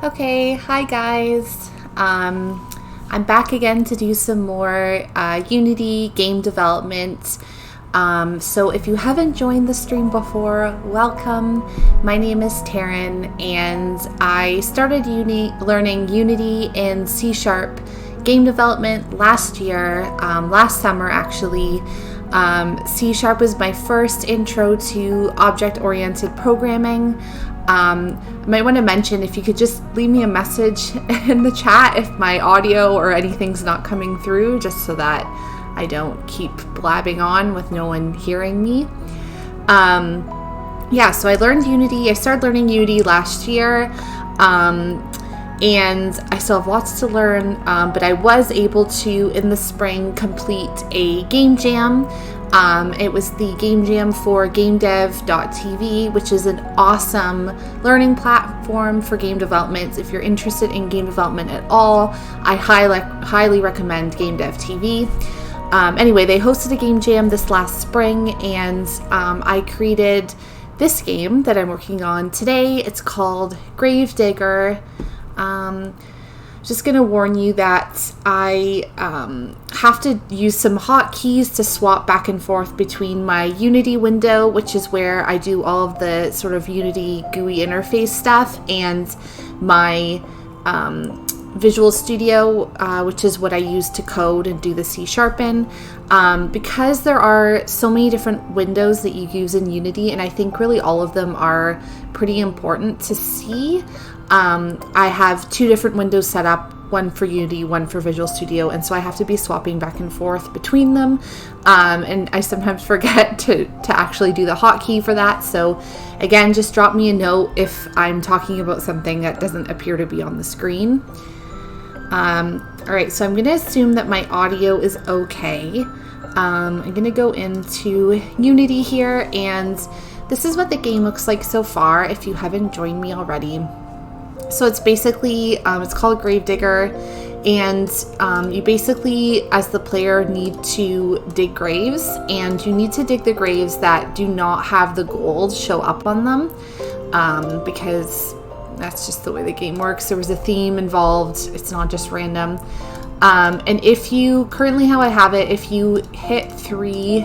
Okay, hi guys. I'm back again to do some more Unity game development. So if you haven't joined the stream before, welcome. My name is Taryn, and I started learning Unity in C# game development last year, last summer actually. C# was my first intro to object-oriented programming. I might want to mention if you could just leave me a message in the chat if my audio or anything's not coming through, just so that I don't keep blabbing on with no one hearing me. So I learned Unity. I started learning Unity last year, and I still have lots to learn, but I was able to, in the spring, complete a game jam. It was the game jam for GameDev.tv, which is an awesome learning platform for game development. If you're interested in game development at all, I highly recommend GameDev.tv. Anyway, they hosted a game jam this last spring, and I created this game that I'm working on today. It's called Gravedigger. Just going to warn you that I have to use some hotkeys to swap back and forth between my Unity window, which is where I do all of the sort of Unity GUI interface stuff, and my Visual Studio, which is what I use to code and do the C# in. Because there are so many different windows that you use in Unity, and I think really all of them are pretty important to see. I have two different windows set up, one for Unity, one for Visual Studio, and so I have to be swapping back and forth between them, and I sometimes forget to actually do the hotkey for that. So again, just drop me a note if I'm talking about something that doesn't appear to be on the screen. Alright, so I'm going to assume that my audio is okay. I'm going to go into Unity here, and this is what the game looks like so far if you haven't joined me already. So it's basically, it's called Gravedigger, and you basically, as the player, need to dig graves, and you need to dig the graves that do not have the gold show up on them, because that's just the way the game works. There was a theme involved. It's not just random. And if you, currently how I have it, if you hit 3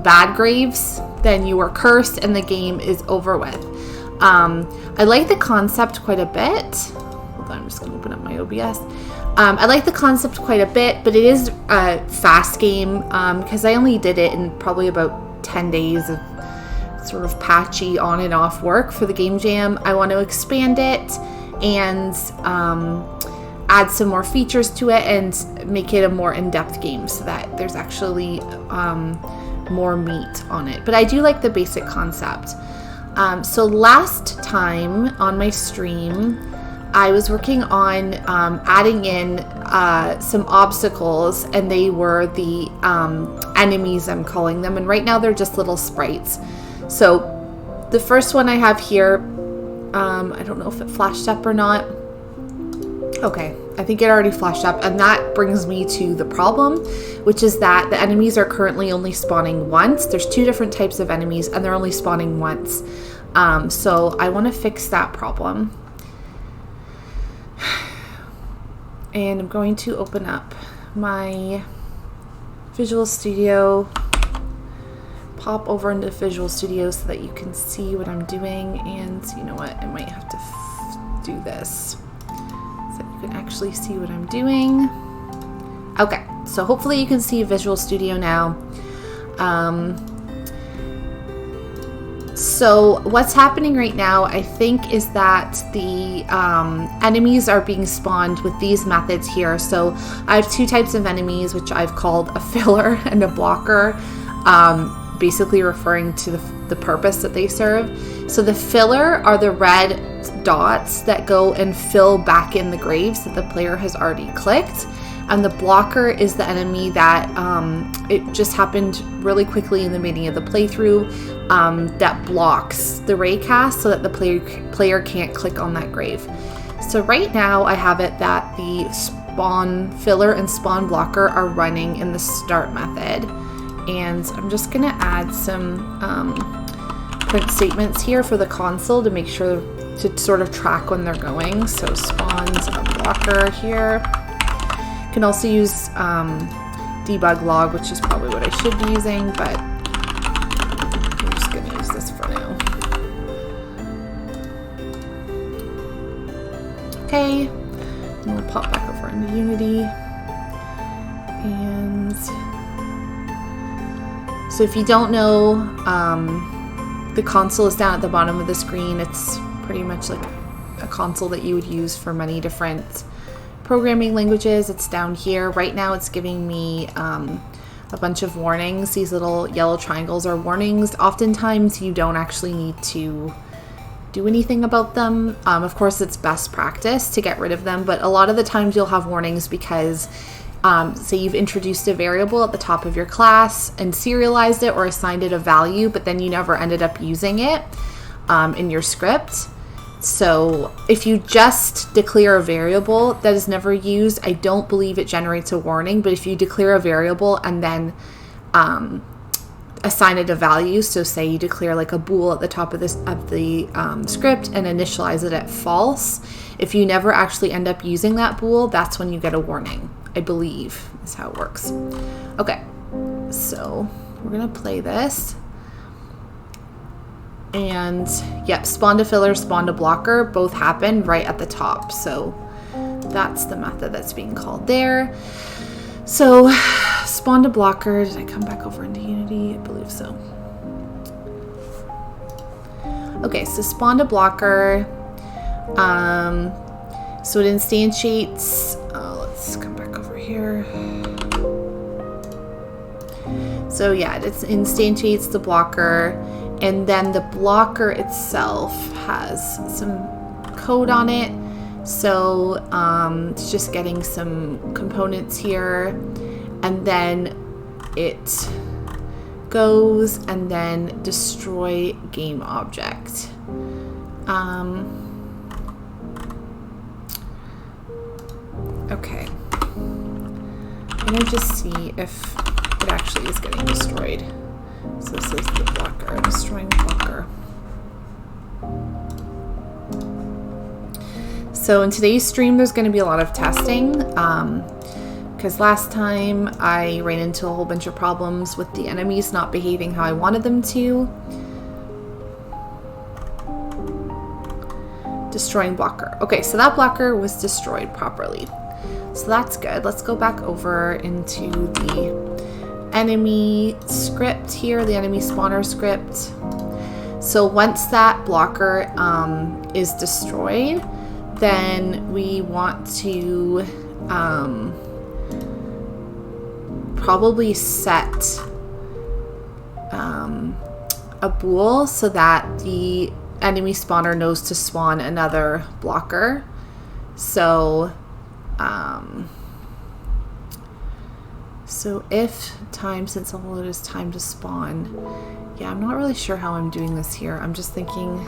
bad graves, then you are cursed and the game is over with. I like the concept quite a bit. Hold on, I'm just going to open up my OBS. I like the concept quite a bit, but it is a fast game, because I only did it in probably about 10 days of sort of patchy on and off work for the game jam. I want to expand it and add some more features to it and make it a more in-depth game so that there's actually more meat on it. But I do like the basic concept. So last time on my stream, I was working on adding in some obstacles, and they were the enemies, I'm calling them, and right now they're just little sprites. So the first one I have here, I don't know if it flashed up or not. Okay, I think it already flashed up, and that brings me to the problem, which is that the enemies are currently only spawning once. There's 2 different types of enemies, and they're only spawning once. So I want to fix that problem. And I'm going to open up my Visual Studio, pop over into Visual Studio so that you can see what I'm doing, and you know what, I might have to do this so that you can actually see what I'm doing. Okay, so hopefully you can see Visual Studio now. So what's happening right now, I think, is that the enemies are being spawned with these methods here. So I have 2 types of enemies, which I've called a filler and a blocker, basically referring to the purpose that they serve. So the filler are the red dots that go and fill back in the graves that the player has already clicked. And the blocker is the enemy that it just happened really quickly in the beginning of the playthrough, that blocks the raycast so that the player can't click on that grave. So right now I have it that the spawn filler and spawn blocker are running in the start method, and I'm just gonna add some print statements here for the console to make sure to sort of track when they're going. So spawns a blocker here. You can also use debug log, which is probably what I should be using, but I'm just going to use this for now. Okay, and we'll pop back over into Unity. And so if you don't know, the console is down at the bottom of the screen. It's pretty much like a console that you would use for many different programming languages. It's down here. Right now it's giving me a bunch of warnings. These little yellow triangles are warnings. Oftentimes you don't actually need to do anything about them. Of course, it's best practice to get rid of them, but a lot of the times you'll have warnings because say you've introduced a variable at the top of your class and serialized it or assigned it a value, but then you never ended up using it in your script. So if you just declare a variable that is never used, I don't believe it generates a warning. But if you declare a variable and then assign it a value, so say you declare like a bool at the top of the script and initialize it at false, if you never actually end up using that bool, that's when you get a warning, I believe is how it works. Okay, so we're gonna play this. And yep, spawn to filler, spawn to blocker, both happen right at the top. So that's the method that's being called there. So spawn to blocker, did I come back over into Unity? I believe so. Okay, so spawn to blocker. So it instantiates, let's come back over here. So yeah, it instantiates the blocker. And then the blocker itself has some code on it. So it's just getting some components here. And then it goes and then destroy game object. Okay. I'm going to just see if it actually is getting destroyed. So this is the blocker, destroying blocker. So in today's stream, there's going to be a lot of testing because last time I ran into a whole bunch of problems with the enemies not behaving how I wanted them to. Destroying blocker. Okay, so that blocker was destroyed properly. So that's good. Let's go back over into the enemy script here, the enemy spawner script. So once that blocker is destroyed, then we want to probably set a bool so that the enemy spawner knows to spawn another blocker. So so if time since upload is time to spawn, yeah, I'm not really sure how I'm doing this here. I'm just thinking,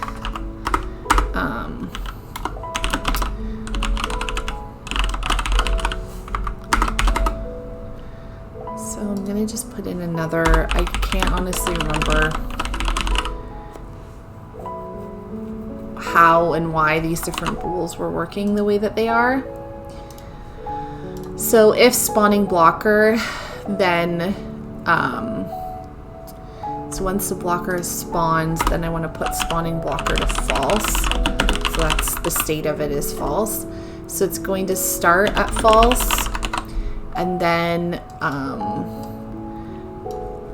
so I'm gonna just put in another, I can't honestly remember how and why these different bools were working the way that they are. So if spawning blocker, then so once the blocker is spawned, then I want to put spawning blocker to false. So that's the state of it is false. So it's going to start at false, and then I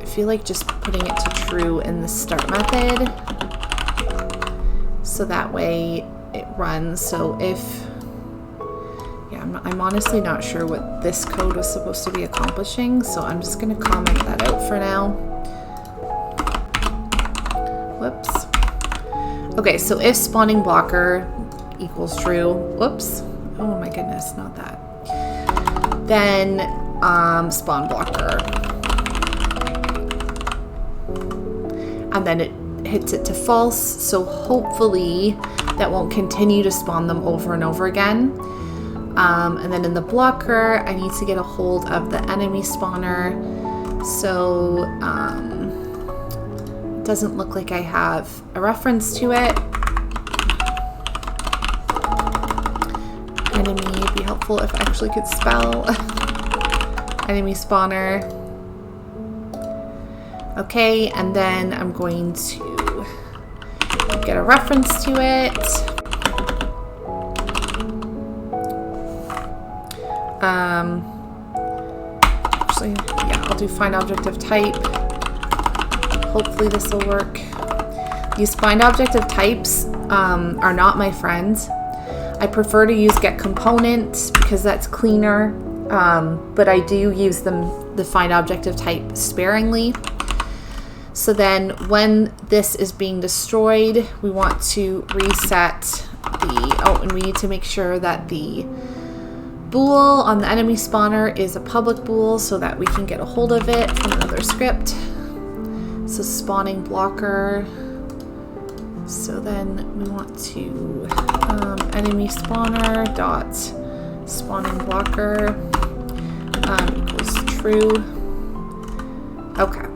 feel like just putting it to true in the start method, so that way it runs. So if I'm honestly not sure what this code was supposed to be accomplishing, so I'm just going to comment that out for now. Whoops. Okay, so if spawning blocker equals true, whoops, oh my goodness, not that. Then spawn blocker. And then it hits it to false, so hopefully that won't continue to spawn them over and over again. And then in the blocker, I need to get a hold of the enemy spawner. So Doesn't look like I have a reference to it. Enemy would be helpful if I actually could spell. Enemy spawner. Okay, and then I'm going to get a reference to it. Actually, yeah, I'll do find object of type. Hopefully this will work. These find object of types are not my friends. I prefer to use get component because that's cleaner, but I do use the find object of type sparingly. So then when this is being destroyed, we want to reset and we need to make sure that the bool on the enemy spawner is a public bool so that we can get a hold of it from another script. So spawning blocker. So then we want to enemy spawner dot spawning blocker equals true. Okay.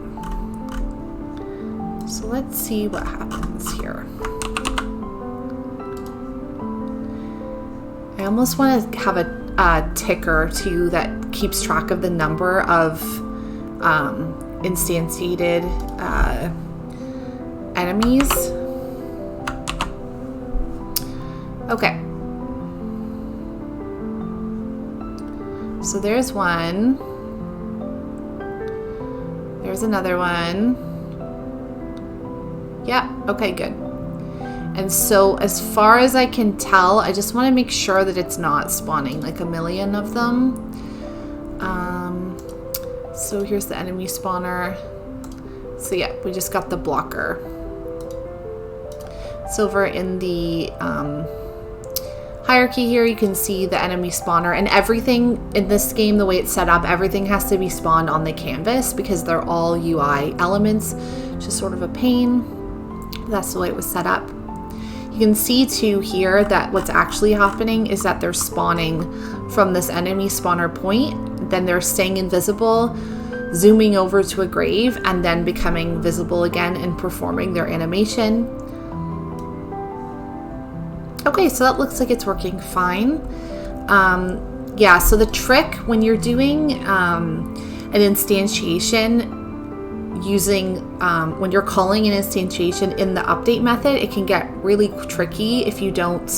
So let's see what happens here. I almost want to have a ticker too that keeps track of the number of instantiated enemies. Okay. So there's one. There's another one. Yeah, okay, good. And so as far as I can tell, I just want to make sure that it's not spawning like a million of them. So here's the enemy spawner. So yeah, we just got the blocker. So over in the hierarchy here, you can see the enemy spawner, and everything in this game, the way it's set up, everything has to be spawned on the canvas because they're all UI elements, which is sort of a pain. That's the way it was set up. You can see too here that what's actually happening is that they're spawning from this enemy spawner point, then they're staying invisible, zooming over to a grave, and then becoming visible again and performing their animation. Okay, so that looks like it's working fine. Yeah, so the trick when you're doing an instantiation using, when you're calling an instantiation in the update method, it can get really tricky if you don't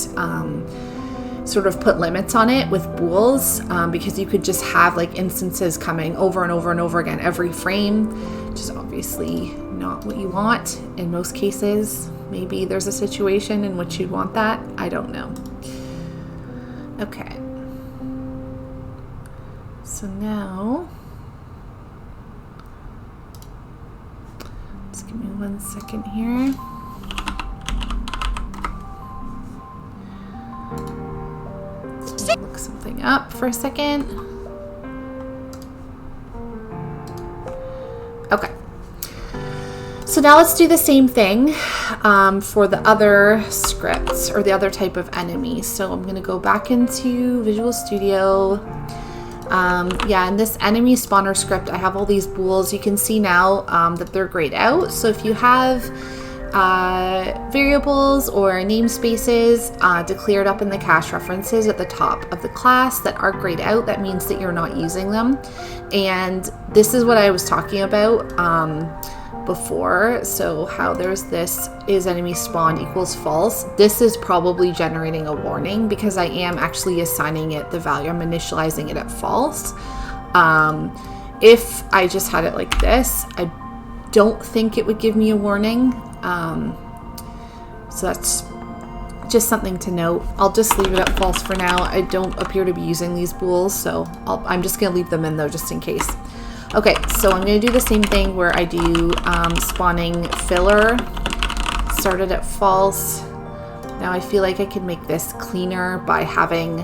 sort of put limits on it with bools, because you could just have like instances coming over and over and over again every frame, which is obviously not what you want in most cases. Maybe there's a situation in which you'd want that. I don't know. Okay. So now, just give me 1 second here. So I'll look something up for a second. Okay. So now let's do the same thing for the other scripts or the other type of enemy. So I'm going to go back into Visual Studio. Yeah, in this enemy spawner script, I have all these bools. You can see now that they're grayed out. So if you have variables or namespaces declared up in the cache references at the top of the class that are grayed out, that means that you're not using them. And this is what I was talking about before. So how there's this is enemy spawn equals false. This is probably generating a warning because I am actually assigning it the value. I'm initializing it at false. If I just had it like this, I don't think it would give me a warning. So that's just something to note. I'll just leave it at false for now. I don't appear to be using these bools, so I'm just going to leave them in though, just in case. Okay, so I'm going to do the same thing where I do spawning filler, started at false. Now I feel like I can make this cleaner by having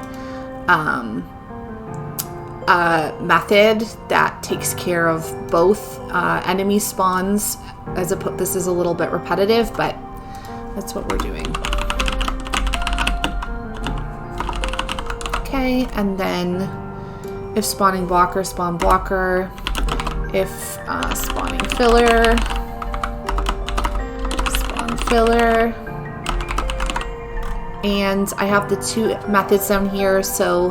a method that takes care of both enemy spawns. This is a little bit repetitive, but that's what we're doing. Okay, and then if spawning blocker, spawn blocker. If spawning filler, filler. And I have the two methods down here. So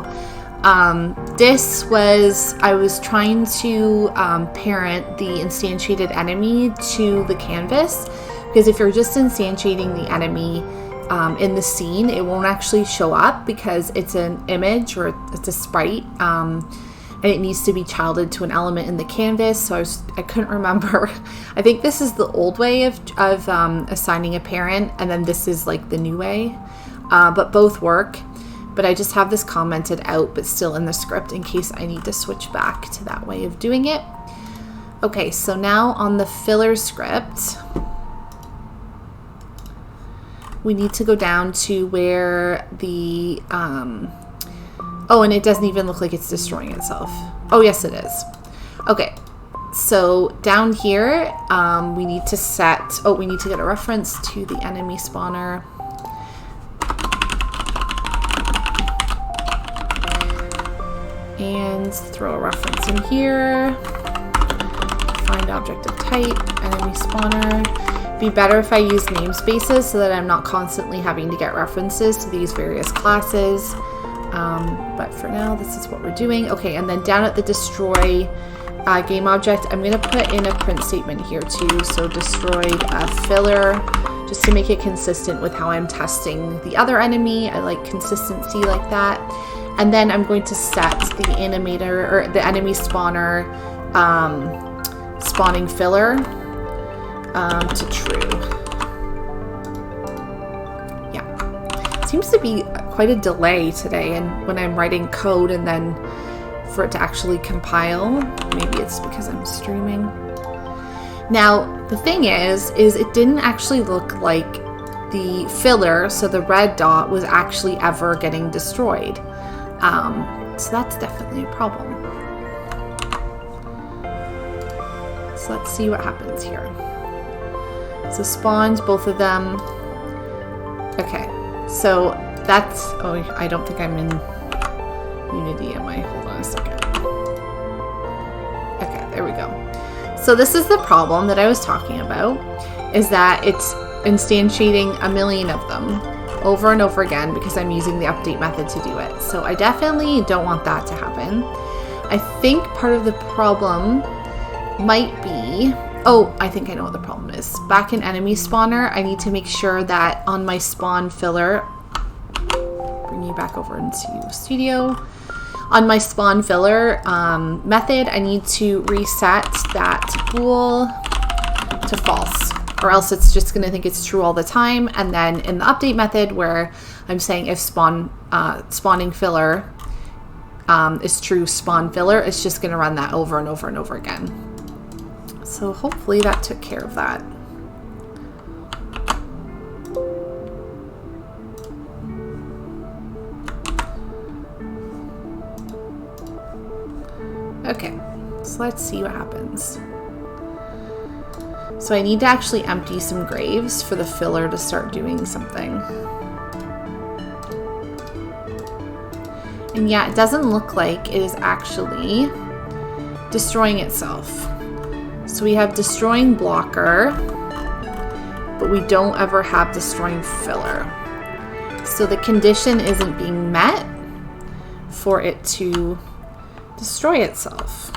this was, I was trying to parent the instantiated enemy to the canvas, because if you're just instantiating the enemy in the scene, it won't actually show up because it's an image or it's a sprite, and it needs to be childed to an element in the canvas. So I couldn't remember. I think this is the old way of assigning a parent, and then this is like the new way. But both work, but I just have this commented out but still in the script in case I need to switch back to that way of doing it. Okay, so now on the filler script, we need to go down to where the, oh, and it doesn't even look like it's destroying itself. Oh, yes, it is. Okay, so down here, we need to set, oh, we need to get a reference to the enemy spawner. And throw a reference in here. Find object of type, enemy spawner. Be better if I use namespaces so that I'm not constantly having to get references to these various classes. But for now, this is what we're doing. Okay, and then down at the destroy game object, I'm going to put in a print statement here too. So destroyed filler, just to make it consistent with how I'm testing the other enemy. I like consistency like that. And then I'm going to set the animator or the enemy spawner spawning filler to true. Yeah, seems to be quite a delay today, and when I'm writing code and then for it to actually compile, maybe it's because I'm streaming. Now the thing is it didn't actually look like the filler, so the red dot was actually ever getting destroyed. So that's definitely a problem. So let's see what happens here. So spawned both of them. Okay, so that's, oh, I don't think I'm in Unity, am I? Hold on a second. Okay, there we go. So this is the problem that I was talking about, is that it's instantiating a million of them over and over again because I'm using the update method to do it. So I definitely don't want that to happen. I think part of the problem might be, oh, I think I know what the problem is. Back in enemy spawner, I need to make sure that on my spawn filler, bring you back over into studio. On my spawn filler method, I need to reset that bool to false, or else it's just going to think it's true all the time. And then in the update method where I'm saying if spawning filler is true spawn filler, it's just going to run that over and over and over again. So hopefully that took care of that. Okay, so let's see what happens. So I need to actually empty some graves for the filler to start doing something. And yeah, it doesn't look like it is actually destroying itself. So we have destroying blocker, but we don't ever have destroying filler. So the condition isn't being met for it to destroy itself.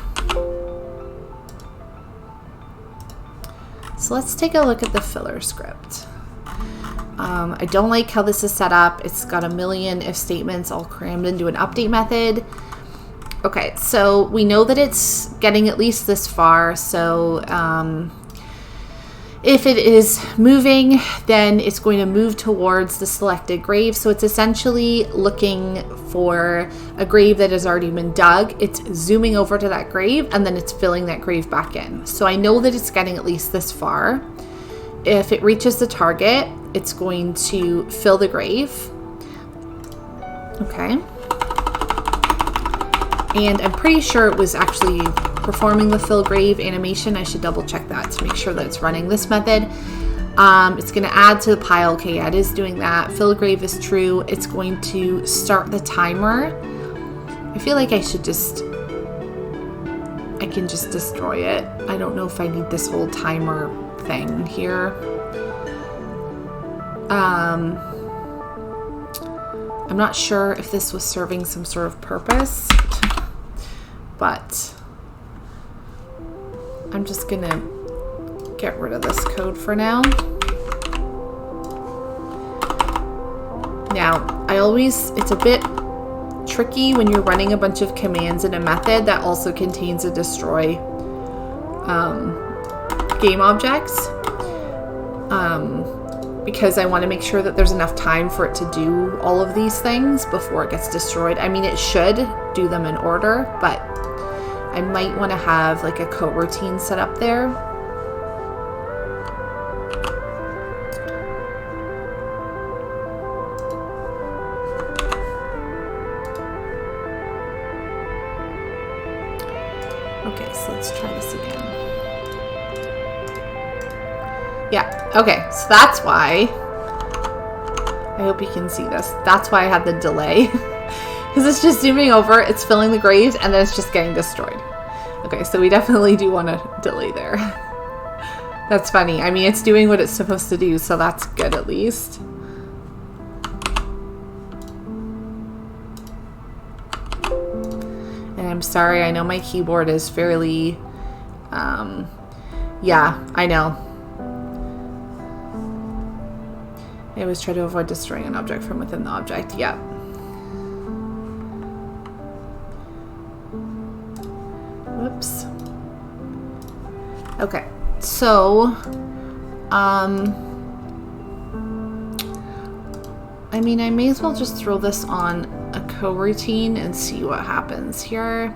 So let's take a look at the filler script. I don't like how this is set up. It's got a million if statements all crammed into an update method. Okay, so we know that it's getting at least this far. So if it is moving, then it's going to move towards the selected grave. So it's essentially looking for a grave that has already been dug. It's zooming over to that grave and then it's filling that grave back in. So I know that it's getting at least this far. If it reaches the target, it's going to fill the grave. Okay. And I'm pretty sure it was actually performing the fill grave animation. I should double check that to make sure that it's running this method. It's going to add to the pile. Okay, yeah, it is doing that. Fill grave is true. It's going to start the timer. I feel like I can just destroy it. I don't know if I need this whole timer thing here. I'm not sure if this was serving some sort of purpose, but I'm just gonna get rid of this code for now. Now, it's a bit tricky when you're running a bunch of commands in a method that also contains a destroy game object, because I want to make sure that there's enough time for it to do all of these things before it gets destroyed. I mean, it should do them in order, but I might want to have like a coroutine set up there. Okay, so let's try this again. Yeah, okay, so that's why. I hope you can see this. That's why I had the delay. Because it's just zooming over, it's filling the graves, and then it's just getting destroyed. Okay, so we definitely do want a delay there. That's funny. I mean, it's doing what it's supposed to do, so that's good at least. And I'm sorry, I know my keyboard is fairly, yeah, I know. I always try to avoid destroying an object from within the object. Yep. Whoops. Okay, so, I mean, I may as well just throw this on a coroutine and see what happens here.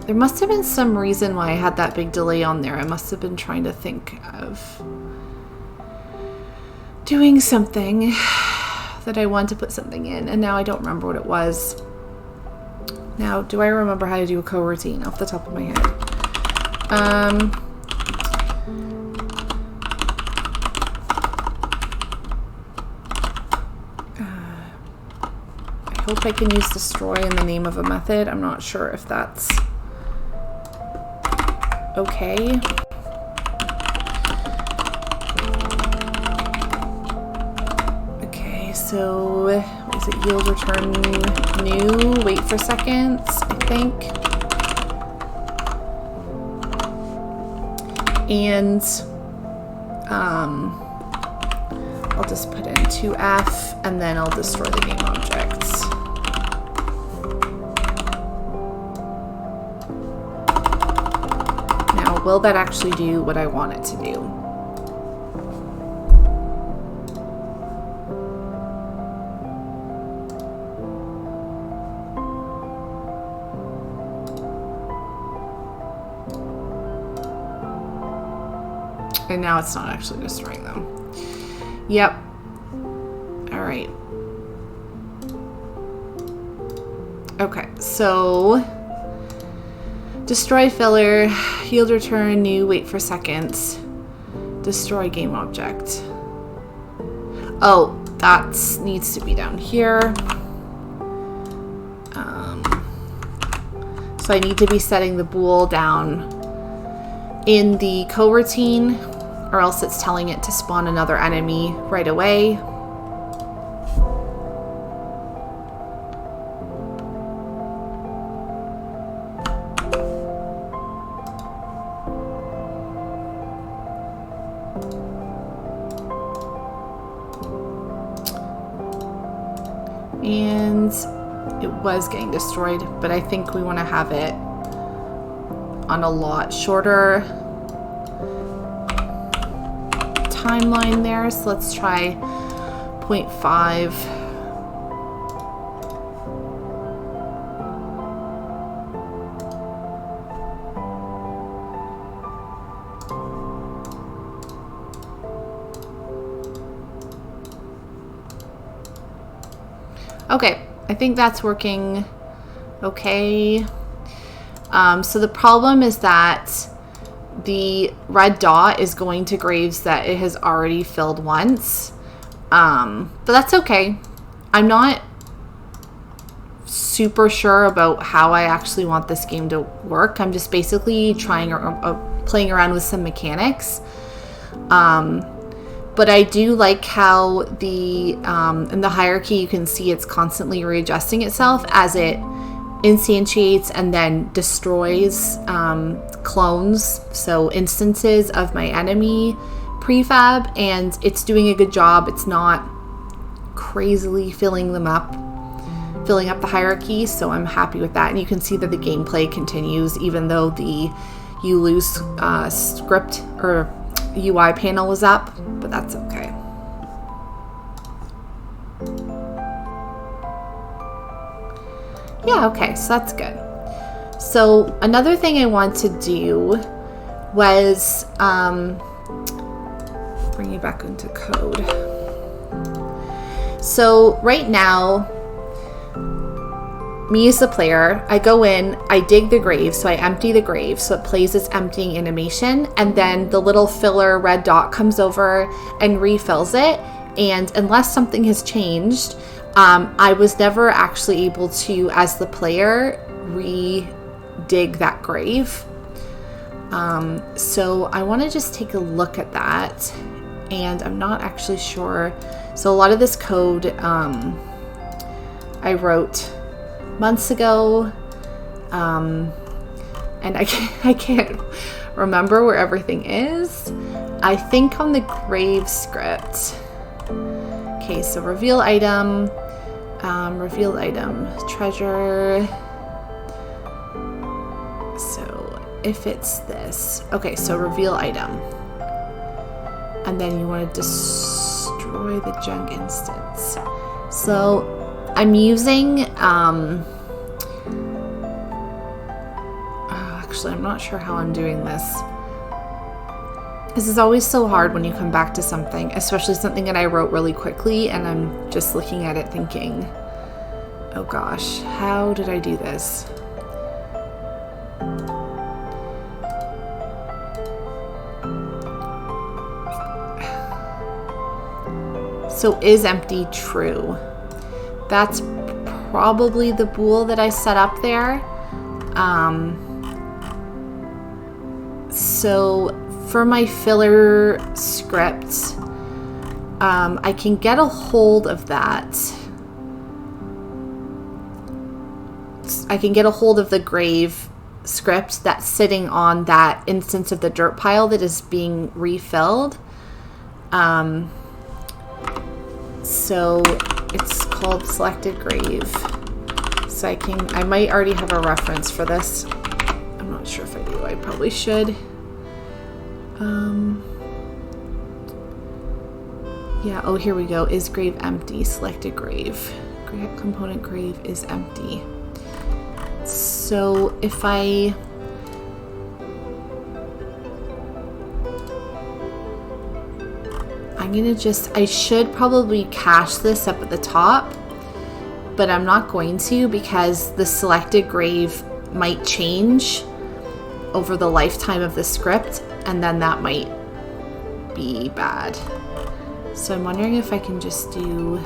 There must have been some reason why I had that big delay on there. I must have been trying to think of doing something that I want to put something in, and now I don't remember what it was. Now, do I remember how to do a coroutine off the top of my head? I hope I can use destroy in the name of a method. I'm not sure if that's okay. So, is it yield return new? Wait for seconds, I think. And I'll just put in 2F and then I'll destroy the game objects. Now, will that actually do what I want it to do? And now it's not actually destroying them. Yep. All right. Okay, so destroy filler, yield return new, wait for seconds, destroy game object. Oh, that needs to be down here. So I need to be setting the bool down in the coroutine, or else it's telling it to spawn another enemy right away. And it was getting destroyed, but I think we want to have it on a lot shorter timeline there, so let's try 0.5. Okay, I think that's working okay. So the problem is that the red dot is going to graves that it has already filled once. But that's okay. I'm not super sure about how I actually want this game to work. I'm just basically playing around with some mechanics. But I do like how the in the hierarchy you can see it's constantly readjusting itself as it instantiates and then destroys clones, so instances of my enemy prefab, and it's doing a good job. It's not crazily filling up the hierarchy, so I'm happy with that. And you can see that the gameplay continues even though the you lose script or UI panel is up, but that's okay. Yeah, okay, so that's good. So another thing I want to do was bring you back into code. So right now, me as the player, I go in, I dig the grave, so I empty the grave, so it plays its emptying animation, and then the little filler red dot comes over and refills it. And unless something has changed, I was never actually able to, as the player, re-dig that grave. So I want to just take a look at that, and I'm not actually sure. So a lot of this code I wrote months ago, and I can't remember where everything is. I think on the grave script. Okay, so reveal item, treasure. So if it's this, okay, so reveal item, and then you want to destroy the junk instance. So I'm using, actually, I'm not sure how I'm doing this. This is always so hard when you come back to something, especially something that I wrote really quickly and I'm just looking at it thinking, oh gosh, how did I do this? So is empty true? That's probably the bool that I set up there. So for my filler script, I can get a hold of that. I can get a hold of the grave script that's sitting on that instance of the dirt pile that is being refilled. So it's called selected grave. So I might already have a reference for this. I'm not sure if I do. I probably should. Yeah, oh, here we go. Is grave empty? Selected grave. Grave component grave is empty. So if I'm gonna I should probably cache this up at the top, but I'm not going to because the selected grave might change over the lifetime of the script, and then that might be bad. So I'm wondering if I can just do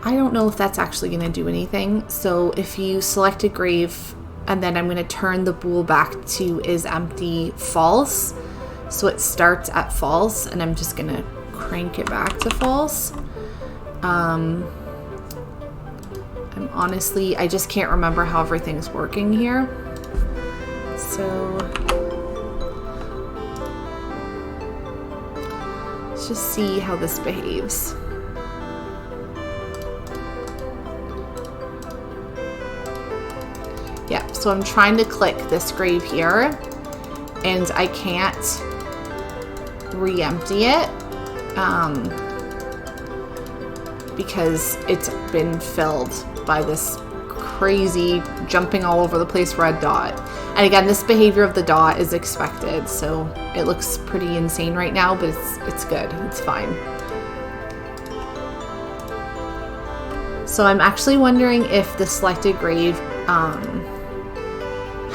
I don't know if that's actually going to do anything. So if you select a grave, and then I'm going to turn the bool back to is empty false, so it starts at false, and I'm just going to crank it back to false. I'm honestly, I just can't remember how everything's working here. So let's just see how this behaves. Yeah, so I'm trying to click this grave here, and I can't re-empty it because it's been filled by this crazy jumping all over the place red dot. And again, this behavior of the dot is expected, so it looks pretty insane right now, but it's good. It's fine. So I'm actually wondering if the selected grave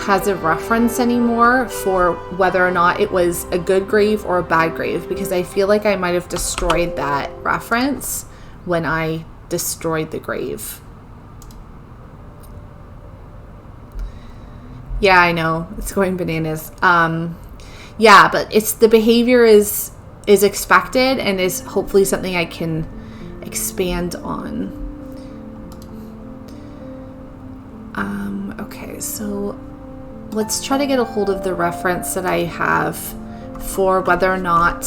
has a reference anymore for whether or not it was a good grave or a bad grave, because I feel like I might have destroyed that reference when I destroyed the grave. Yeah, I know. It's going bananas. Yeah, but it's the behavior is expected and is hopefully something I can expand on. Okay, so let's try to get a hold of the reference that I have for whether or not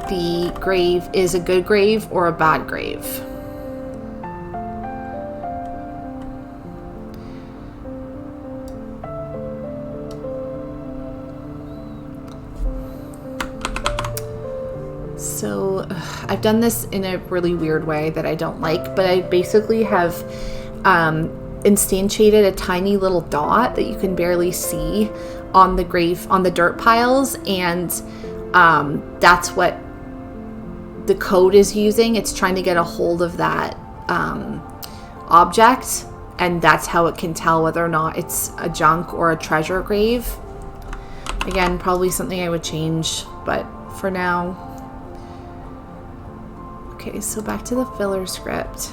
the grave is a good grave or a bad grave. So I've done this in a really weird way that I don't like, but I basically have instantiated a tiny little dot that you can barely see on the grave, on the dirt piles, and that's what the code is using. It's trying to get a hold of that object, and that's how it can tell whether or not it's a junk or a treasure grave. Again, probably something I would change, but for now. Okay, so back to the filler script.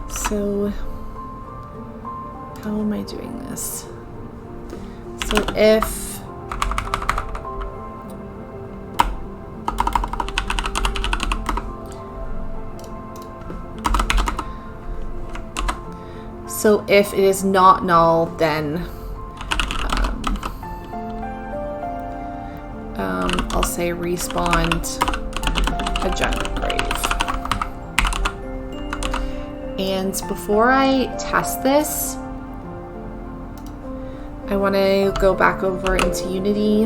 So how am I doing this? So if it is not null, then I'll say respawned a junk grave. And before I test this, I want to go back over into Unity,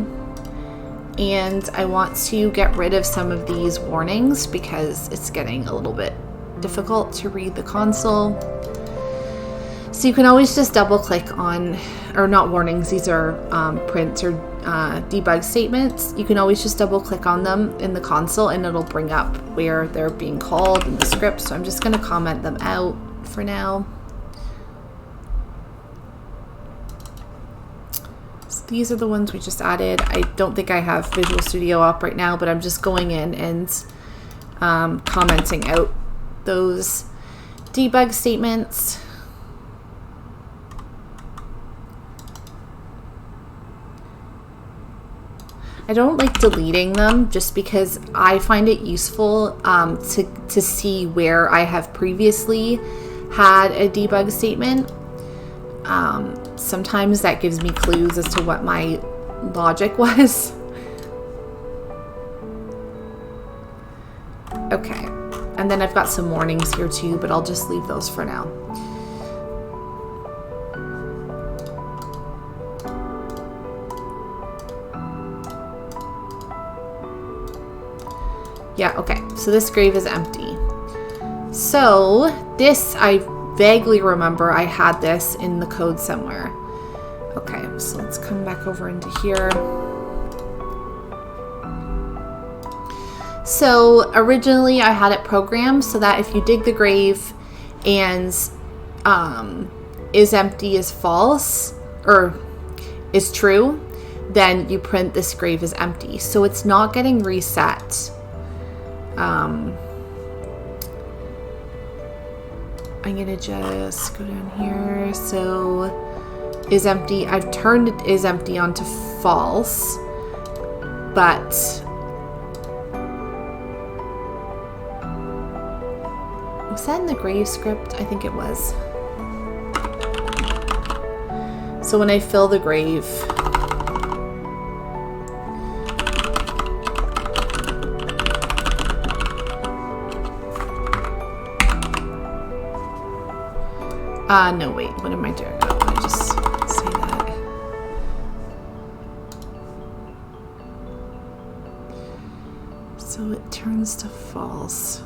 and I want to get rid of some of these warnings because it's getting a little bit difficult to read the console. So you can always just double click on, or not warnings, these are print or debug statements. You can always just double click on them in the console and it'll bring up where they're being called in the script. So I'm just going to comment them out for now. So these are the ones we just added. I don't think I have Visual Studio up right now, but I'm just going in and commenting out those debug statements. I don't like deleting them just because I find it useful to see where I have previously had a debug statement. Sometimes that gives me clues as to what my logic was. Okay, and then I've got some warnings here too, but I'll just leave those for now. Yeah, okay, so this grave is empty. So this, I vaguely remember I had this in the code somewhere. Okay, so let's come back over into here. So originally I had it programmed so that if you dig the grave and is empty is false, or is true, then you print this grave is empty. So it's not getting reset. I'm gonna just go down here. So is empty, I've turned is empty onto false, but was that in the grave script? I think it was. So when I fill the grave, no, wait, what am I doing? Oh, let me just say that. So it turns to false.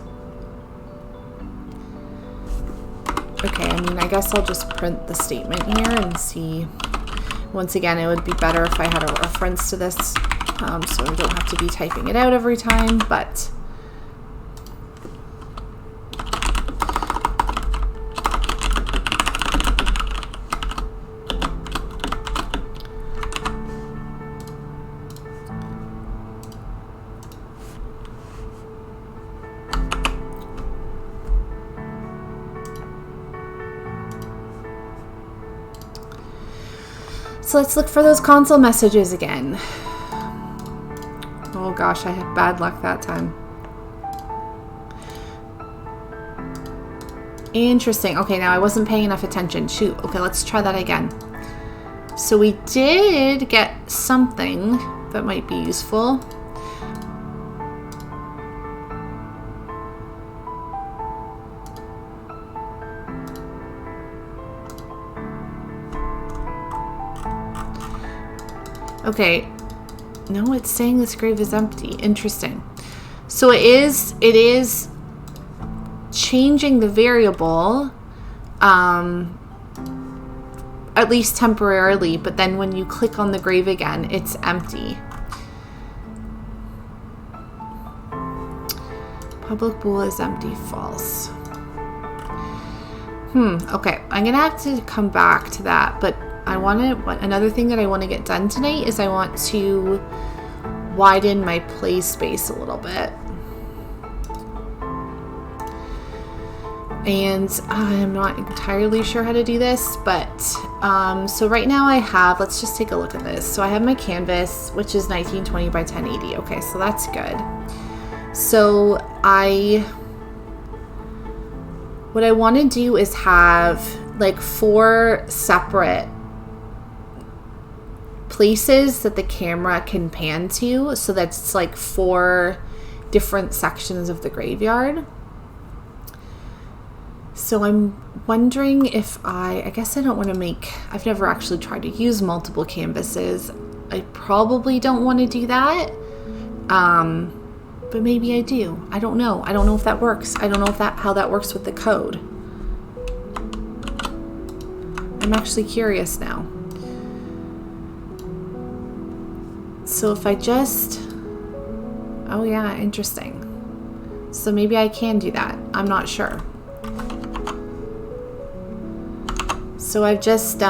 Okay, I mean, I guess I'll just print the statement here and see. Once again, it would be better if I had a reference to this, so I don't have to be typing it out every time, but So let's look for those console messages again. Oh gosh, I had bad luck that time. Interesting. Okay, now I wasn't paying enough attention. Shoot. Okay, let's try that again. So we did get something that might be useful. Okay. No, it's saying this grave is empty. Interesting. So it is changing the variable, at least temporarily, but then when you click on the grave again, it's empty. Public pool is empty, false. Okay, I'm gonna have to come back to that, but another thing that I want to get done tonight is I want to widen my play space a little bit. And I'm not entirely sure how to do this, but so right now I have, let's just take a look at this. So I have my canvas, which is 1920 by 1080. Okay, so that's good. So what I want to do is have like 4 separate places that the camera can pan to, so that's like 4 different sections of the graveyard. So I'm wondering if I guess I don't want to I've never actually tried to use multiple canvases. I probably don't want to do that. But maybe I do. I don't know. I don't know if that works. I don't know how that works with the code. I'm actually curious now. So if I just, oh yeah, interesting. So maybe I can do that. I'm not sure. So I've just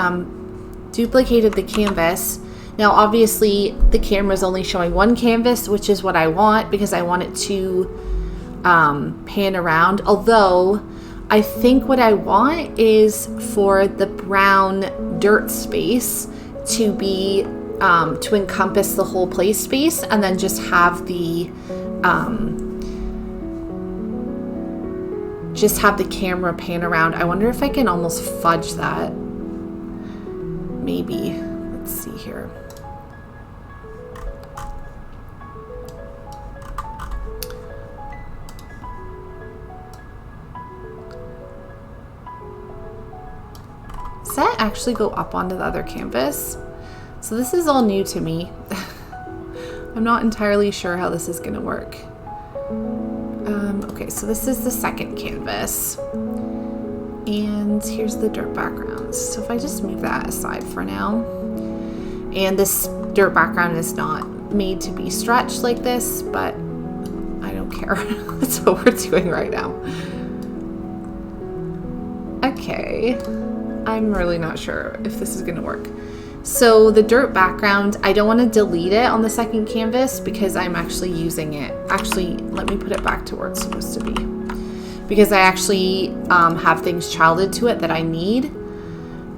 duplicated the canvas. Now obviously the camera is only showing one canvas, which is what I want because I want it to pan around. Although I think what I want is for the brown dirt space to be to encompass the whole play space, and then just have the camera pan around. I wonder if I can almost fudge that. Maybe. Let's see here. Does that actually go up onto the other canvas? So this is all new to me. I'm not entirely sure how this is going to work. Okay, so this is the second canvas. And here's the dirt background. So if I just move that aside for now. And this dirt background is not made to be stretched like this, but I don't care. That's what we're doing right now. Okay. I'm really not sure if this is going to work. So the dirt background, I don't want to delete it on the second canvas because I'm actually using it. Actually, let me put it back to where it's supposed to be. Because I actually have things childed to it that I need.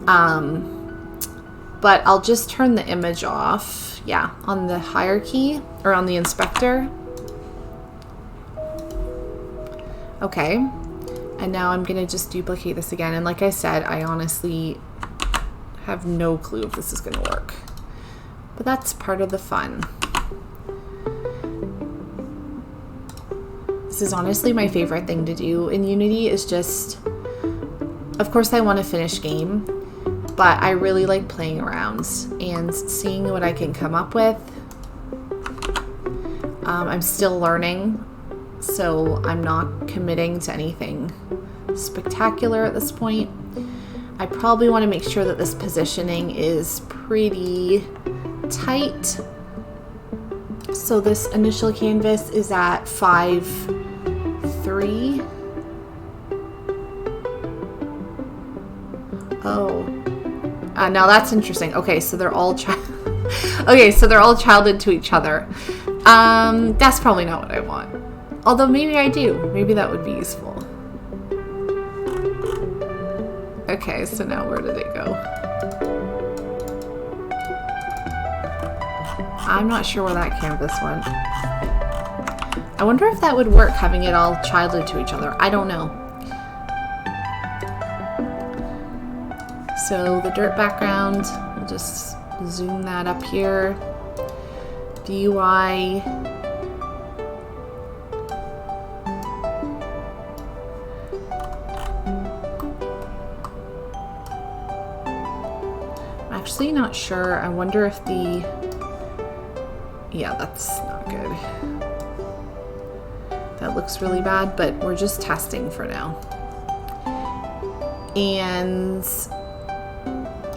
But I'll just turn the image off. Yeah, on the hierarchy or on the inspector. Okay. And now I'm going to just duplicate this again. And like I said, I honestly have no clue if this is going to work. But that's part of the fun. This is honestly my favorite thing to do in Unity, is just, of course I want to finish game, but I really like playing around and seeing what I can come up with. I'm still learning, so I'm not committing to anything spectacular at this point. I probably want to make sure that this positioning is pretty tight. So this initial canvas is at 5'3". Oh, now that's interesting. Okay, so they're all childed to each other. That's probably not what I want. Although maybe I do. Maybe that would be useful. Okay, so now where did it go? I'm not sure where that canvas went. I wonder if that would work, having it all childed to each other. I don't know. So the dirt background, we'll just zoom that up here. DUI. I'm actually not sure. I wonder if the... Yeah, that's not good. That looks really bad, but we're just testing for now. And...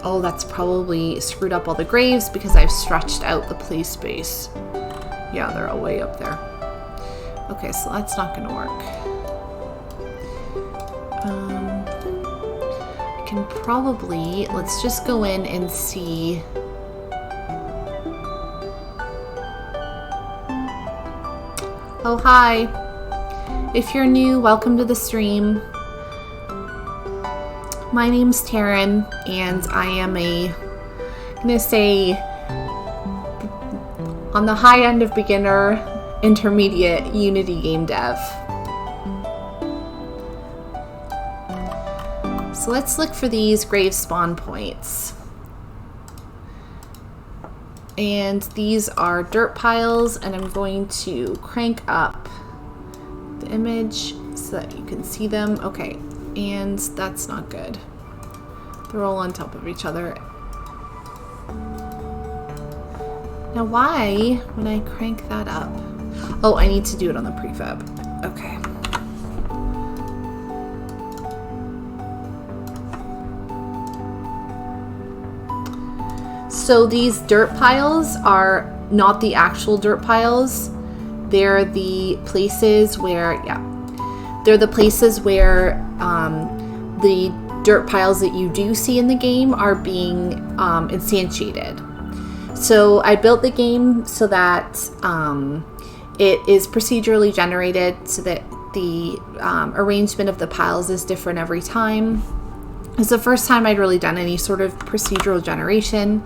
Oh, that's probably screwed up all the graves because I've stretched out the play space. Yeah, they're all way up there. Okay, so that's not going to work. I can probably... Let's just go in and see... Oh, hi. If you're new, welcome to the stream. My name's Taryn, and I am I'm gonna say, on the high end of beginner, intermediate Unity game dev. So let's look for these grave spawn points. And these are dirt piles, and I'm going to crank up the image so that you can see them. Okay. And that's not good. They're all on top of each other. Now why, when I crank that up? Oh, I need to do it on the prefab. Okay. So these dirt piles are not the actual dirt piles. They're the places where, they're the places where the dirt piles that you do see in the game are being instantiated. So I built the game so that it is procedurally generated so that the arrangement of the piles is different every time. It's the first time I'd really done any sort of procedural generation,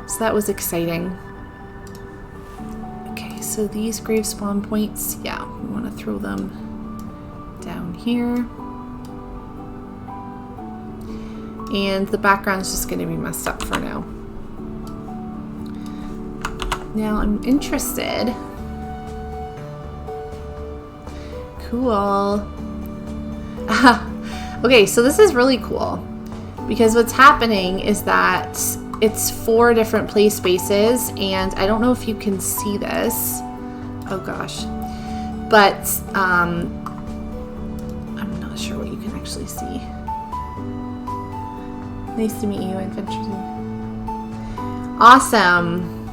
so that was exciting. Okay, so these grave spawn points, yeah, we want to throw them down here. And the background's just going to be messed up for now. Now I'm interested. Cool. Okay, so this is really cool because what's happening is that it's 4 different play spaces, and I don't know if you can see this. Oh gosh. But I'm not sure what you can actually see. Nice to meet you, Adventure Team. Awesome.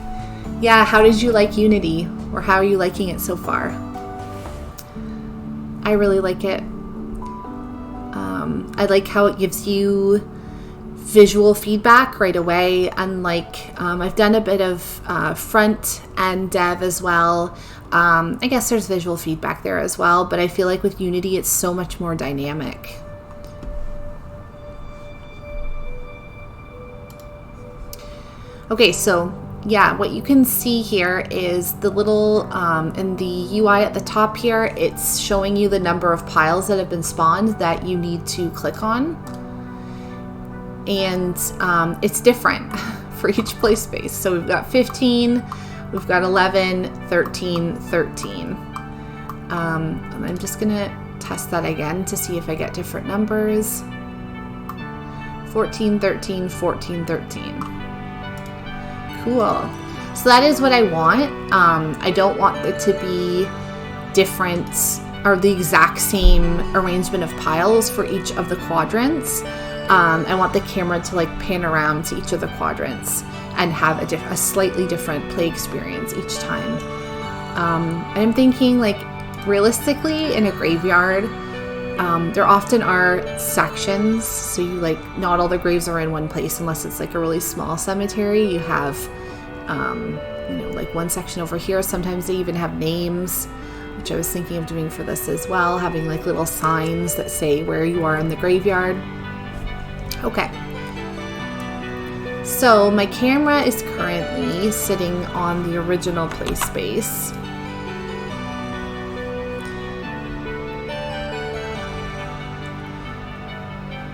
Yeah, how did you like Unity? Or how are you liking it so far? I really like it. I like how it gives you visual feedback right away. Unlike, I've done a bit of front end dev as well. I guess there's visual feedback there as well, but I feel like with Unity it's so much more dynamic. Okay, so yeah, what you can see here is the little, in the UI at the top here, it's showing you the number of piles that have been spawned that you need to click on. And it's different for each play space. So we've got 15, we've got 11, 13, 13. And I'm just gonna test that again to see if I get different numbers. 14, 13, 14, 13. Cool. So that is what I want. I don't want it to be different or the exact same arrangement of piles for each of the quadrants. I want the camera to like pan around to each of the quadrants and have a slightly different play experience each time. I'm thinking like realistically in a graveyard, there often are sections, so you like not all the graves are in one place unless it's like a really small cemetery. You have you know, like one section over here. Sometimes they even have names, which I was thinking of doing for this as well, having like little signs that say where you are in the graveyard. Okay, So my camera is currently sitting on the original play space.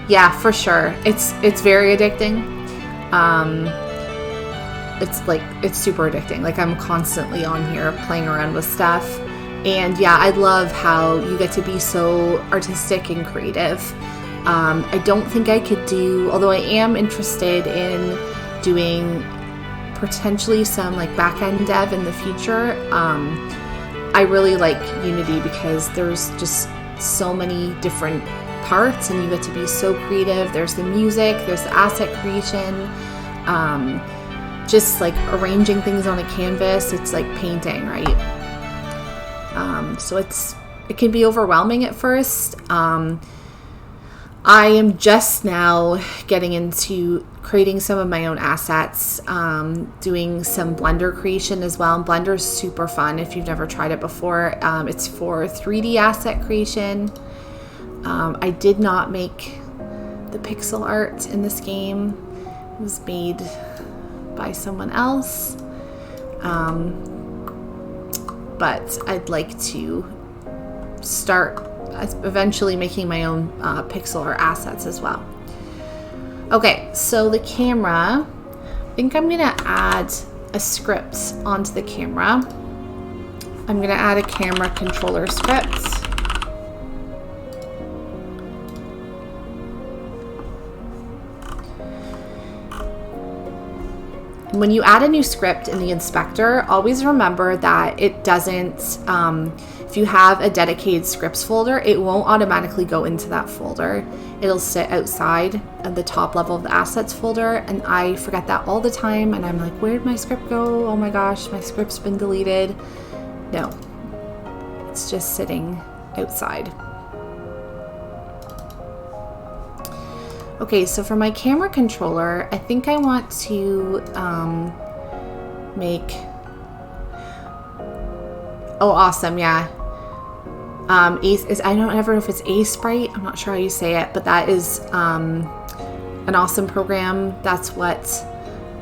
Yeah, for sure. It's very addicting. It's super addicting. Like, I'm constantly on here playing around with stuff. And yeah, I love how you get to be so artistic and creative. I don't think I could do, although I am interested in doing potentially some like back-end dev in the future. I really like Unity because there's just so many different parts and you get to be so creative. There's the music, there's the asset creation, just like arranging things on a canvas. It's like painting, right? So it can be overwhelming at first. I am just now getting into creating some of my own assets, doing some Blender creation as well. And Blender is super fun if you've never tried it before. It's for 3D asset creation. I did not make the pixel art in this game. It was made by someone else. But I'd like to start eventually making my own pixel art assets as well. Okay, so the camera, I think I'm gonna add a script onto the camera. I'm gonna add a camera controller script. When you add a new script in the inspector, always remember that it doesn't, if you have a dedicated scripts folder, it won't automatically go into that folder. It'll sit outside of the top level of the assets folder, and I forget that all the time, and I'm like, where'd my script go? Oh my gosh, my script's been deleted. No, it's just sitting outside. Okay, so for my camera controller, I think I want to make... Oh, awesome, yeah. I don't ever know if it's Aseprite. I'm not sure how you say it, but that is an awesome program. That's what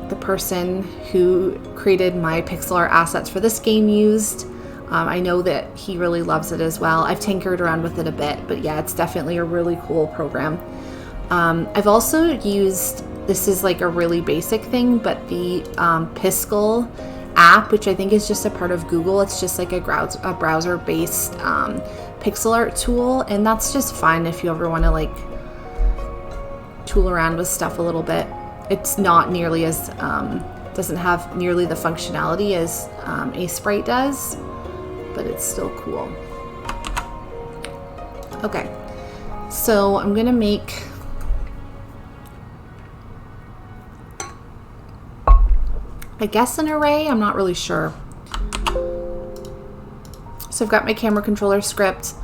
the person who created my pixel art assets for this game used. I know that he really loves it as well. I've tinkered around with it a bit, but yeah, it's definitely a really cool program. I've also used, this is like a really basic thing, but the Piskel app, which I think is just a part of Google. It's just like a browser-based pixel art tool, and that's just fun if you ever want to like tool around with stuff a little bit. It's not nearly as, doesn't have nearly the functionality as Aseprite does, but it's still cool. Okay, so I'm gonna make... I guess an array, I'm not really sure. So I've got my camera controller script.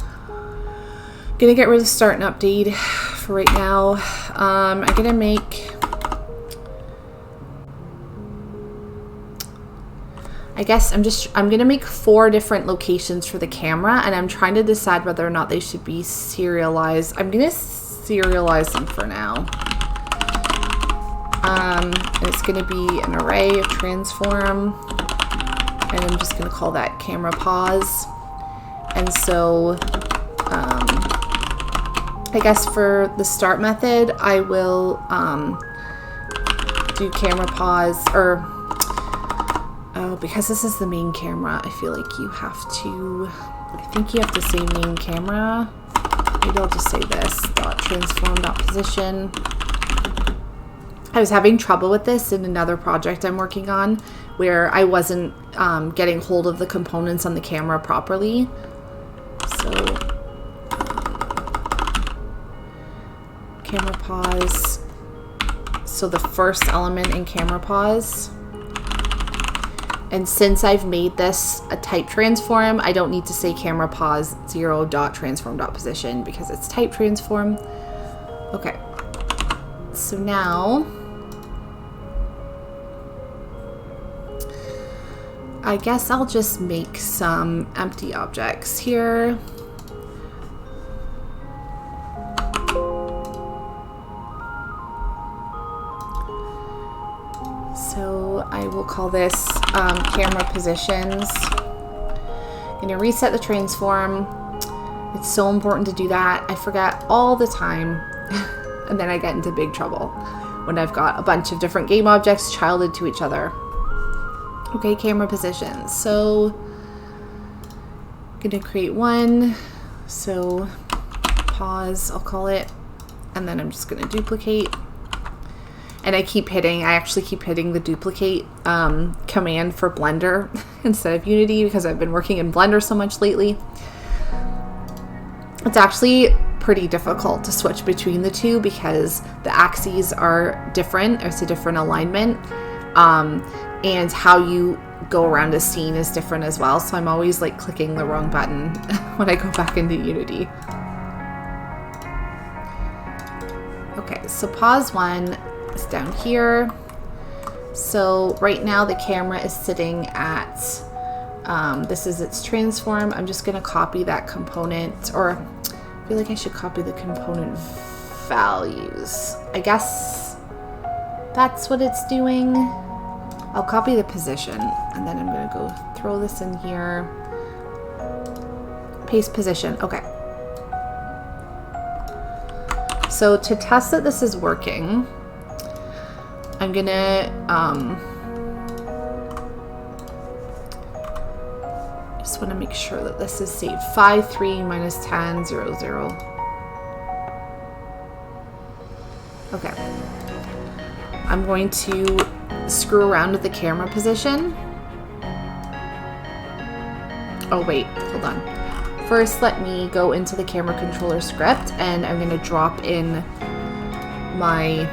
Gonna get rid of start and update for right now. I'm gonna make, I guess I'm gonna make 4 different locations for the camera, and I'm trying to decide whether or not they should be serialized. I'm gonna serialize them for now. And it's going to be an array of transform, and I'm just going to call that camera pause. And so I guess for the start method, I will do camera pause, or because this is the main camera, I feel like you have to, I think you have to say main camera. Maybe I'll just say this, .transform.position. I was having trouble with this in another project I'm working on where I wasn't getting hold of the components on the camera properly. So, camera pause. So the first element in camera pause. And since I've made this a type transform, I don't need to say camera pause 0.transform.position because it's type transform. Okay. So now, I guess I'll just make some empty objects here. call this camera positions. Gonna reset the transform. It's so important to do that. I forget all the time. And then I get into big trouble when I've got a bunch of different game objects childed to each other. Okay, camera positions. So gonna create one. So pause, I'll call it. And then I'm just gonna duplicate. And I actually keep hitting the duplicate command for Blender instead of Unity because I've been working in Blender so much lately. It's actually pretty difficult to switch between the two because the axes are different. It's a different alignment. And how you go around a scene is different as well. So I'm always like clicking the wrong button when I go back into Unity. Okay, so pause one. It's down here. So right now the camera is sitting at, this is its transform. I'm just gonna copy that component, or I feel like I should copy the component values. I guess that's what it's doing. I'll copy the position and then I'm gonna go throw this in here. Paste position, okay. So to test that this is working, I'm gonna just want to make sure that this is saved. 5, 3, minus 10, 0, 0. Okay. I'm going to screw around with the camera position. Oh wait, hold on. First, let me go into the camera controller script and I'm going to drop in my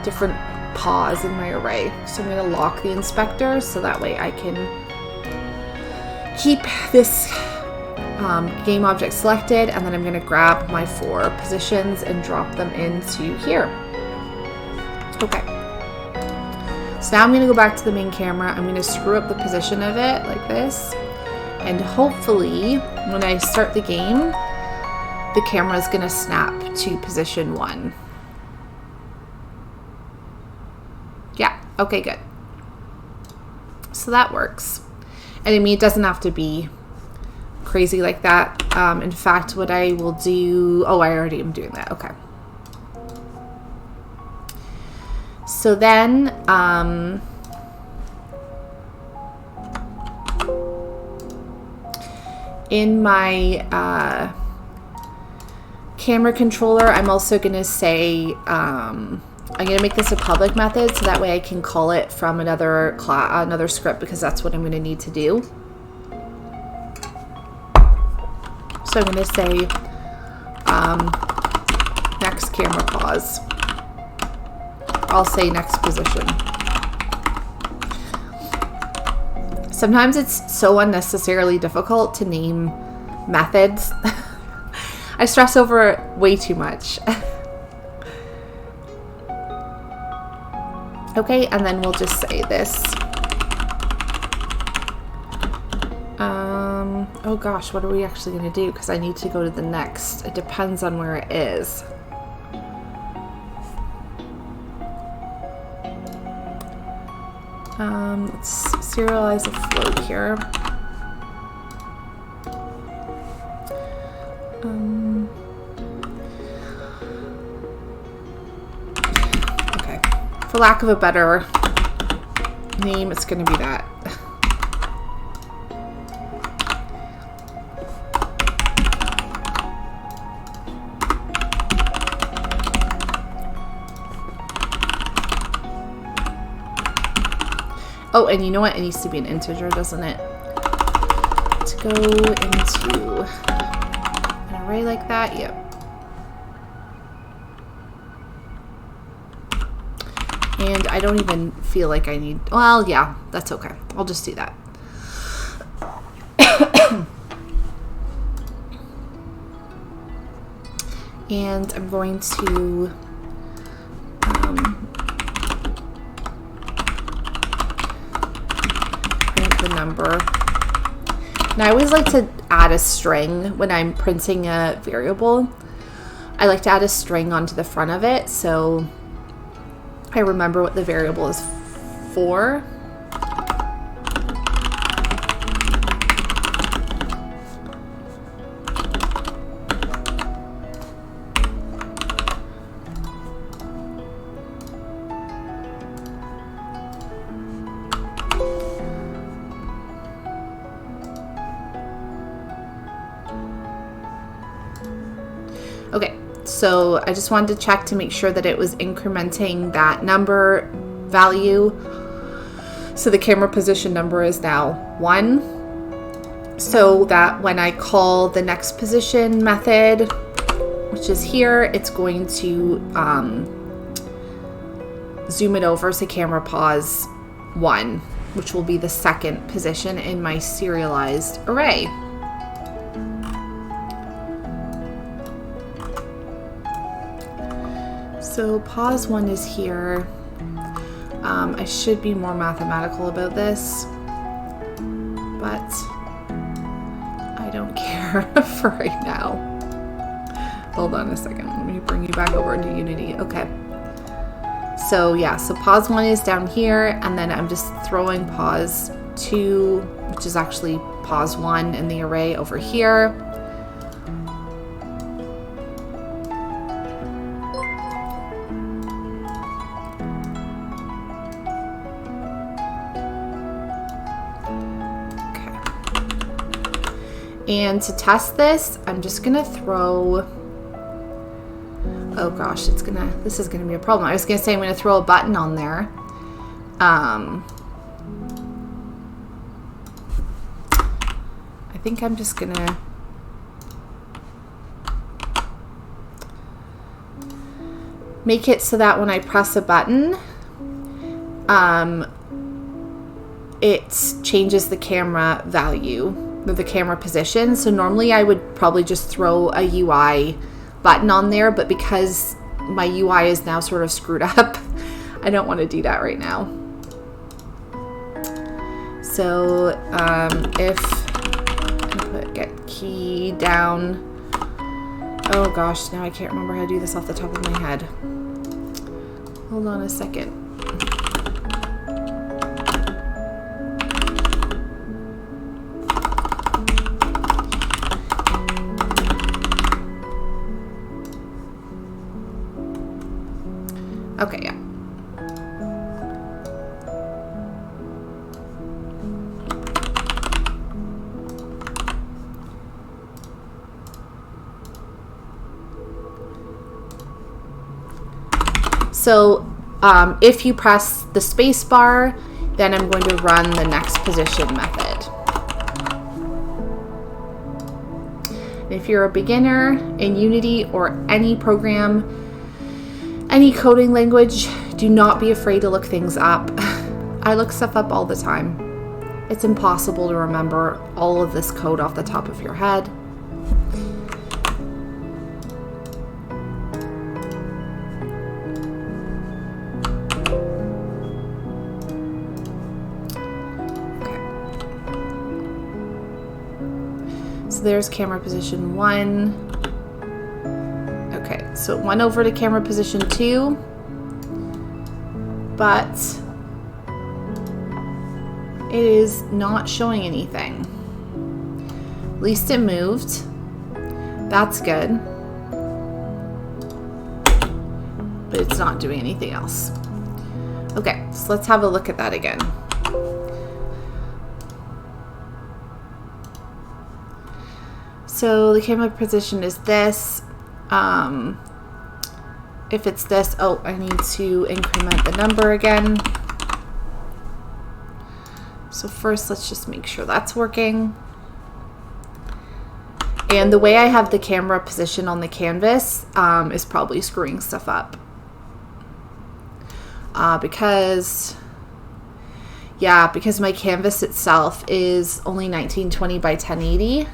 different paws in my array. So I'm going to lock the inspector so that way I can keep this game object selected, and then I'm going to grab my 4 positions and drop them into here. Okay. So now I'm going to go back to the main camera. I'm going to screw up the position of it like this, and hopefully when I start the game, the camera is going to snap to position 1. Yeah, okay, good. So that works. And I mean, it doesn't have to be crazy like that. In fact, what I will do... Oh, I already am doing that. Okay. So then... in my camera controller, I'm also going to say... I'm going to make this a public method so that way I can call it from another script, because that's what I'm going to need to do. So I'm going to say next camera pause. I'll say next position. Sometimes it's so unnecessarily difficult to name methods. I stress over it way too much. Okay, and then we'll just say this. Oh gosh, what are we actually going to do? Because I need to go to the next. It depends on where it is. Let's serialize a float here. For lack of a better name, it's going to be that. Oh, and you know what? It needs to be an integer, doesn't it? To go into an array like that, yep. And I don't even feel like I need... Well, yeah, that's okay. I'll just do that. And I'm going to... print the number. Now, I always like to add a string when I'm printing a variable. I like to add a string onto the front of it, so... I remember what the variable is 4. Okay, so I just wanted to check to make sure that it was incrementing that number value. So the camera position number is now 1. So that when I call the next position method, which is here, it's going to zoom it over to camera pause 1, which will be the second position in my serialized array. So pause 1 is here. I should be more mathematical about this, but I don't care for right now. Hold on a second. Let me bring you back over into Unity. Okay. So yeah, so pause 1 is down here, and then I'm just throwing pause 2, which is actually pause 1 in the array over here. And to test this, I'm just gonna throw, oh gosh, this is gonna be a problem. I was gonna say I'm gonna throw a button on there. I think I'm just gonna make it so that when I press a button, it changes the camera value, the camera position. So normally I would probably just throw a UI button on there, but because my UI is now sort of screwed up, I don't want to do that right now. So if I put get key down, oh gosh, now I can't remember how to do this off the top of my head. Hold on a second. Okay, yeah. So if you press the space bar, then I'm going to run the next position method. If you're a beginner in Unity or any program, any coding language, do not be afraid to look things up. I look stuff up all the time. It's impossible to remember all of this code off the top of your head. Okay. So there's camera position 1. Okay, so it went over to camera position 2, but it is not showing anything. At least it moved. That's good. But it's not doing anything else. Okay, so let's have a look at that again. So the camera position is this. If it's this, oh, I need to increment the number again. So first, let's just make sure that's working. And the way I have the camera position on the canvas is probably screwing stuff up. Because my canvas itself is only 1920 by 1080.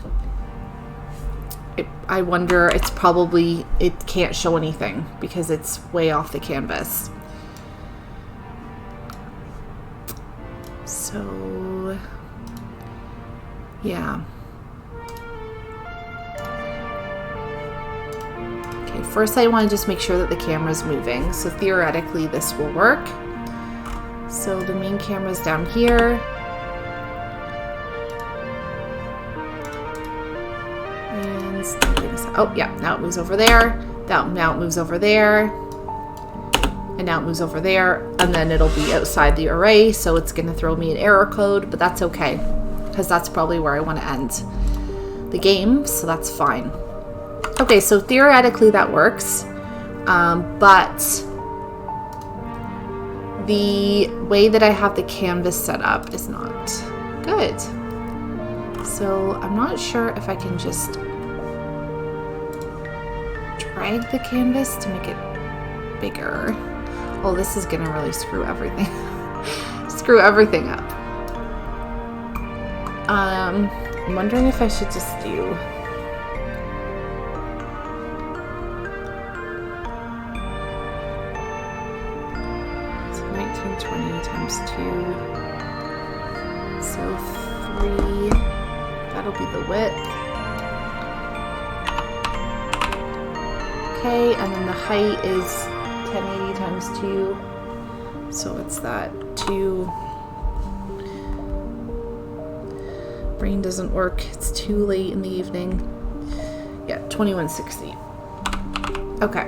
I wonder, it can't show anything because it's way off the canvas. So, yeah. Okay, first I want to just make sure that the camera's moving. So theoretically this will work. So the main camera's down here. And oh yeah, now it moves over there. Now it moves over there. And now it moves over there. And then it'll be outside the array, so it's gonna throw me an error code, but that's okay. Because that's probably where I want to end the game, so that's fine. Okay, so theoretically that works. But the way that I have the canvas set up is not good. So I'm not sure if I can just drag the canvas to make it bigger. Oh, this is gonna really screw everything. Screw everything up. I'm wondering if I should just do so 1920 times 2. So 3. That'll be the width. Okay, and then the height is 1080 times 2. So it's that 2. Brain doesn't work. It's too late in the evening. Yeah, 2160. Okay.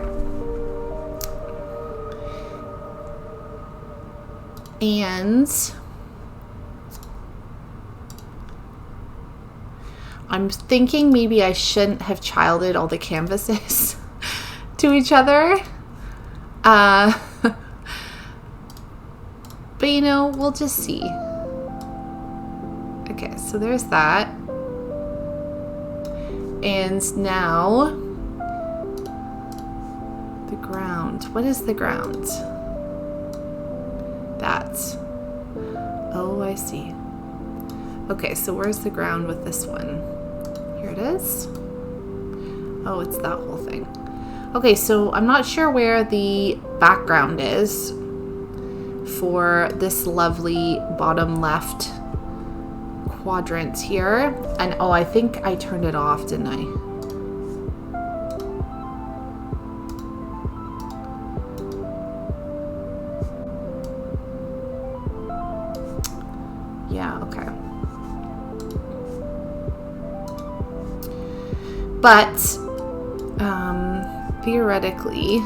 And I'm thinking maybe I shouldn't have childed all the canvases to each other. But you know, we'll just see. Okay, so there's that. And now the ground. What is the ground? That. Oh, I see. Okay, so where's the ground with this one? Here it is. Oh, it's that whole thing. Okay, so I'm not sure where the background is for this lovely bottom left quadrant here. And oh, I think I turned it off, didn't I? Yeah, okay. But theoretically,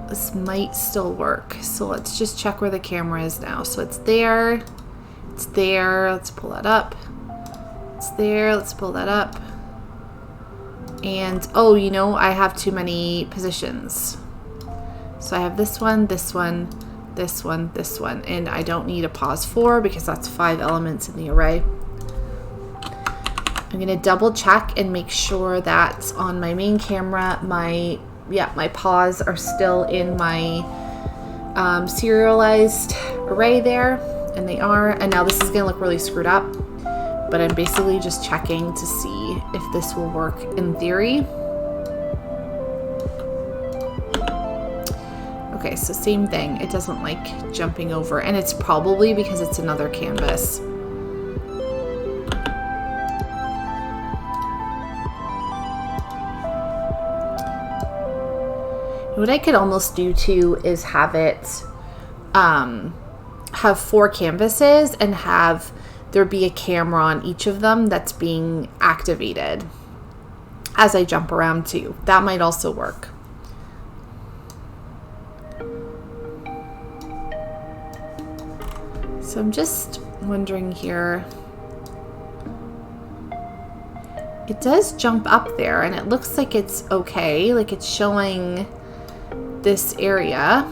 this might still work. So let's just check where the camera is now. So it's there. It's there. Let's pull that up. It's there. Let's pull that up. And oh, you know, I have too many positions. So I have this one, this one, this one, this one, and I don't need a pause 4 because that's 5 elements in the array. I'm gonna double check and make sure that on my main camera, my paws are still in my serialized array there, and they are. And now this is gonna look really screwed up, but I'm basically just checking to see if this will work in theory. Okay, so same thing. It doesn't like jumping over, and it's probably because it's another canvas. What I could almost do too is have it have 4 canvases and have there be a camera on each of them that's being activated as I jump around too. That might also work. So I'm just wondering here. It does jump up there and it looks like it's okay. Like it's showing this area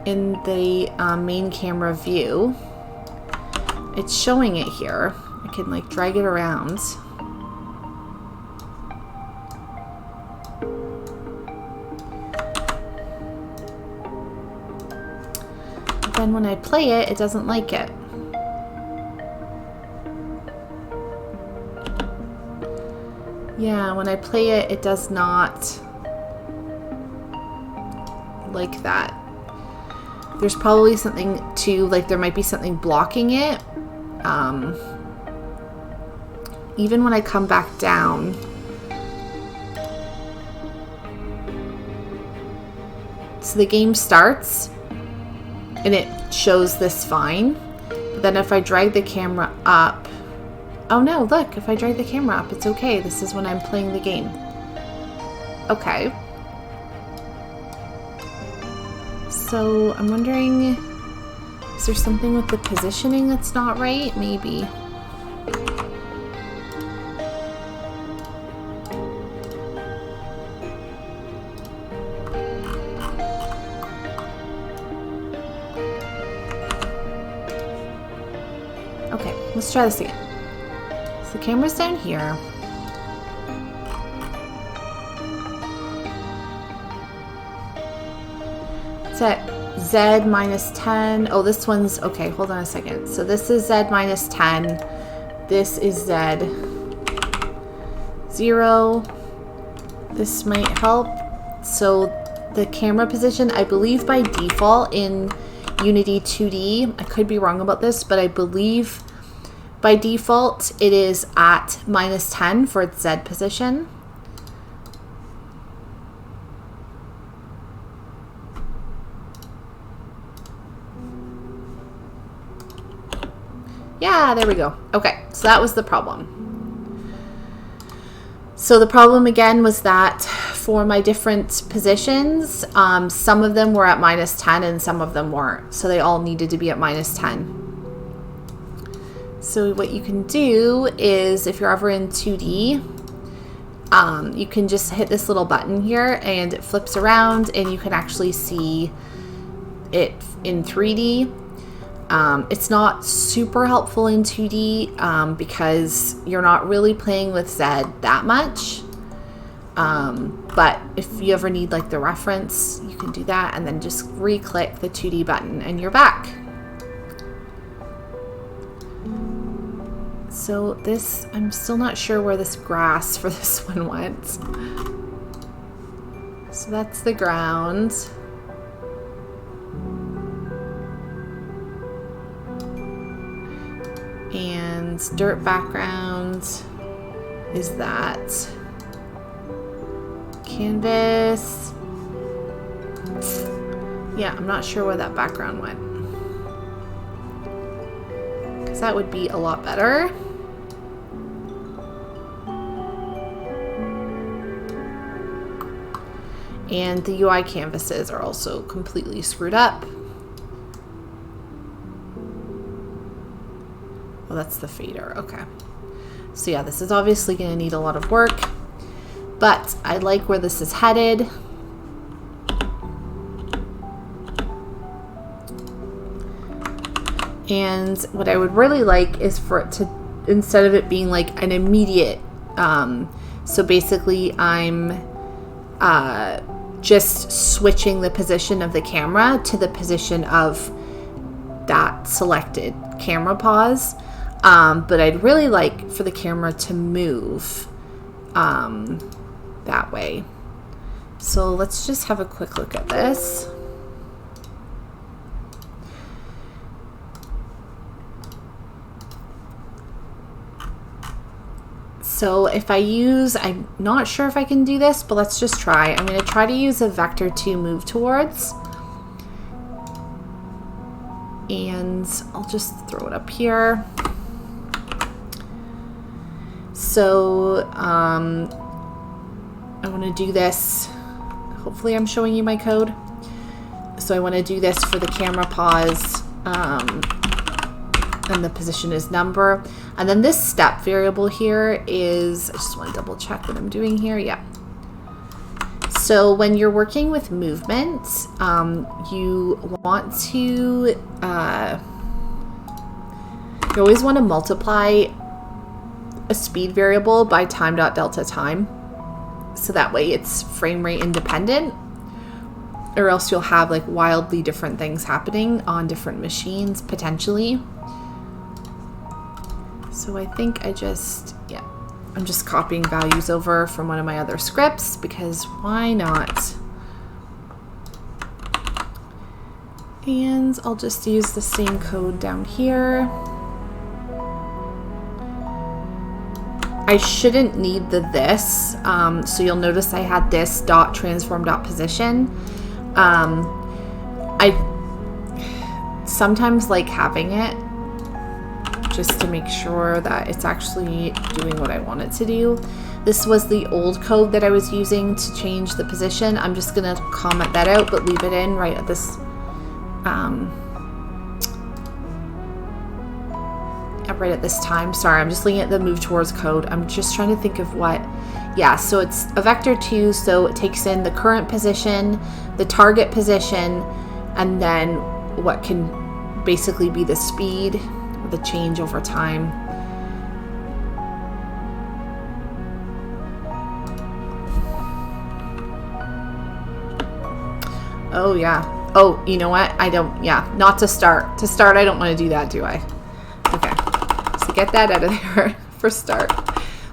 in the main camera view. It's showing it here. I can like drag it around. But then when I play it, it doesn't like it. Yeah, when I play it, it does not like that. There's probably something to, like, there might be something blocking it. Even when I come back down, So the game starts and it shows this fine. But then if I drag the camera up, oh no, look, if I drag the camera up, it's okay. This is when I'm playing the game. Okay. So I'm wondering, is there something with the positioning that's not right? Maybe. Okay, let's try this again. So the camera's down here. It's at Z minus 10. Oh, this one's, okay, hold on a second. So this is Z minus 10. This is Z 0. This might help. So the camera position, I believe by default in Unity 2D, I could be wrong about this, but I believe by default it is at minus 10 for its Z position. Yeah, there we go. Okay, so that was the problem. So the problem again was that for my different positions, some of them were at minus 10 and some of them weren't. So they all needed to be at minus 10. So what you can do is, if you're ever in 2D, you can just hit this little button here and it flips around and you can actually see it in 3D. It's not super helpful in 2D because you're not really playing with Z that much. But if you ever need like the reference, you can do that and then just re-click the 2D button and you're back. So this, I'm still not sure where this grass for this one went. So that's the ground. And dirt background is that. Canvas. Yeah, I'm not sure where that background went. Because that would be a lot better. And the UI canvases are also completely screwed up. Oh, that's the fader. Okay. So yeah, this is obviously going to need a lot of work, but I like where this is headed. And what I would really like is for it to, instead of it being like an immediate, so basically I'm just switching the position of the camera to the position of that selected camera pause. But I'd really like for the camera to move that way. So let's just have a quick look at this. So if I use, I'm not sure if I can do this, but let's just try. I'm going to try to use a vector to move towards. And I'll just throw it up here. So I want to do this. Hopefully I'm showing you my code. So I want to do this for the camera pause. And the position is number. And then this step variable here is, I just want to double check what I'm doing here. Yeah. So when you're working with movement, you want to, you always want to multiply a speed variable by time.delta time. So that way it's frame rate independent, or else you'll have like wildly different things happening on different machines potentially. So I think I'm just copying values over from one of my other scripts because why not? And I'll just use the same code down here. I shouldn't need the this, so you'll notice I had this dot transform dot position. I sometimes like having it just to make sure that it's actually doing what I want it to do. This was the old code that I was using to change the position. I'm just gonna comment that out, but leave it in right at this right at this time. Sorry, I'm just looking at the move towards code. I'm just trying to think of what. Yeah, so it's a vector 2, so it takes in the current position, the target position, and then what can basically be the speed, the change over time. Oh yeah. Oh, you know what? I don't, yeah, not to start. To start, I don't want to do that, do I? Okay. So get that out of there for start.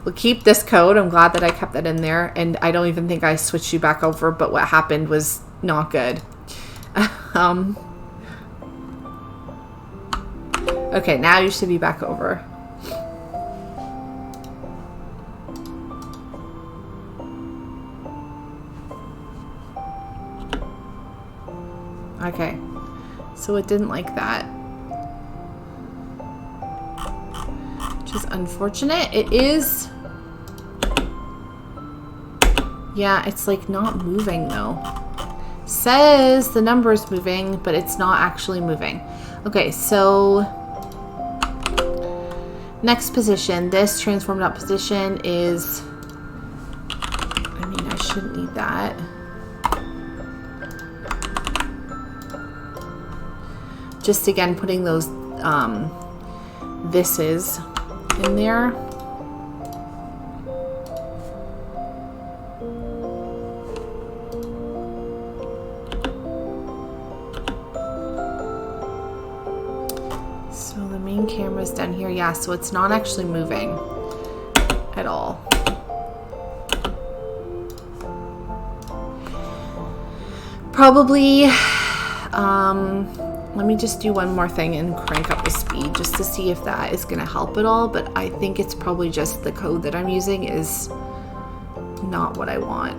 We'll keep this code. I'm glad that I kept that in there. And I don't even think I switched you back over, but what happened was not good. Okay, now you should be back over. Okay, so it didn't like that, which is unfortunate. It is, yeah, it's like not moving though. Says the number is moving, but it's not actually moving. Okay, so next position, this transformed out position is, I mean, I shouldn't need that. Just again, putting those thises in there. So the main camera's down here. Yeah, so it's not actually moving at all. Probably, let me just do one more thing and crank up the speed just to see if that is going to help at all. But I think it's probably just the code that I'm using is not what I want.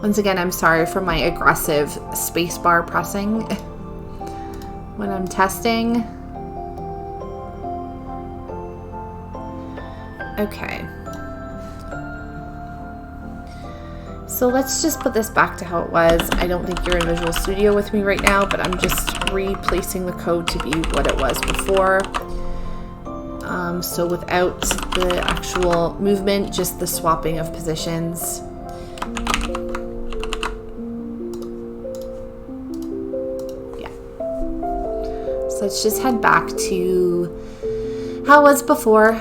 Once again, I'm sorry for my aggressive spacebar pressing when I'm testing. Okay. So let's just put this back to how it was. I don't think you're in Visual Studio with me right now, but I'm just replacing the code to be what it was before. So without the actual movement, just the swapping of positions. Yeah. So let's just head back to how it was before.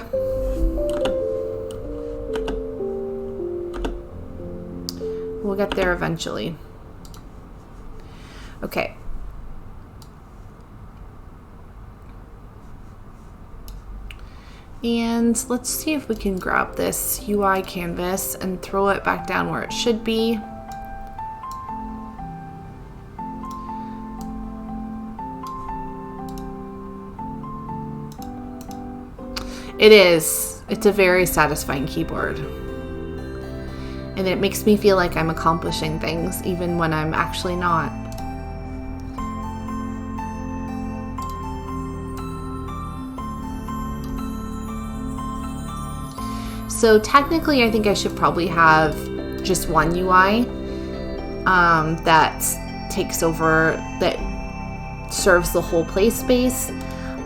We'll get there eventually. Okay. And let's see if we can grab this UI canvas and throw it back down where it should be. It is. It's a very satisfying keyboard. And it makes me feel like I'm accomplishing things even when I'm actually not. So technically, I think I should probably have just one UI that takes over, that serves the whole play space.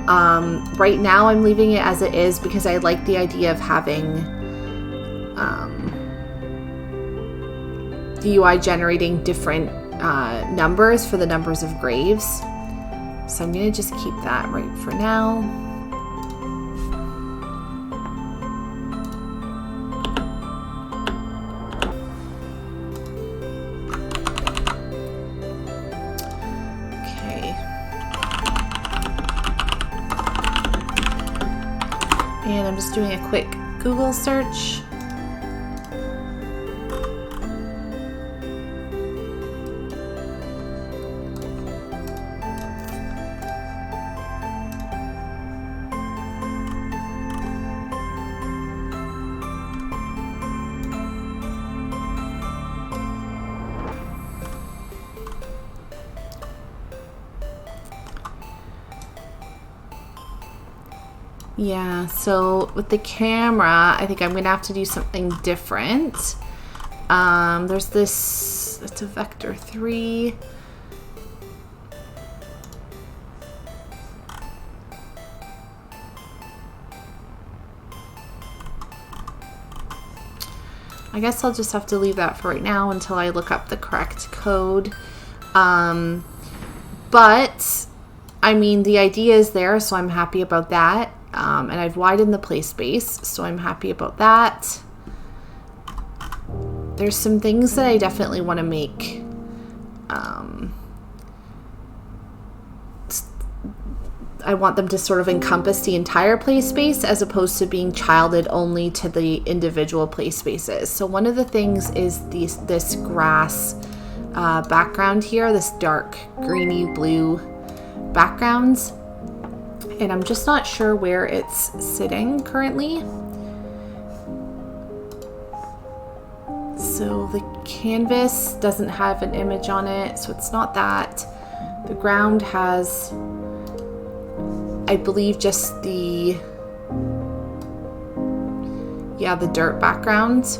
Right now, I'm leaving it as it is because I like the idea of having the UI generating different numbers for the numbers of graves. So I'm going to just keep that right for now. Okay. And I'm just doing a quick Google search. Yeah, so with the camera, I think I'm going to have to do something different. There's this, it's a vector 3. I guess I'll just have to leave that for right now until I look up the correct code. But, I mean, the idea is there, so I'm happy about that. And I've widened the play space, so I'm happy about that. There's some things that I definitely want to make. I want them to sort of encompass the entire play space as opposed to being childed only to the individual play spaces. So one of the things is this grass background here, this dark greeny blue background. And I'm just not sure where it's sitting currently. So the canvas doesn't have an image on it, so it's not that. The ground has, I believe, just the dirt background.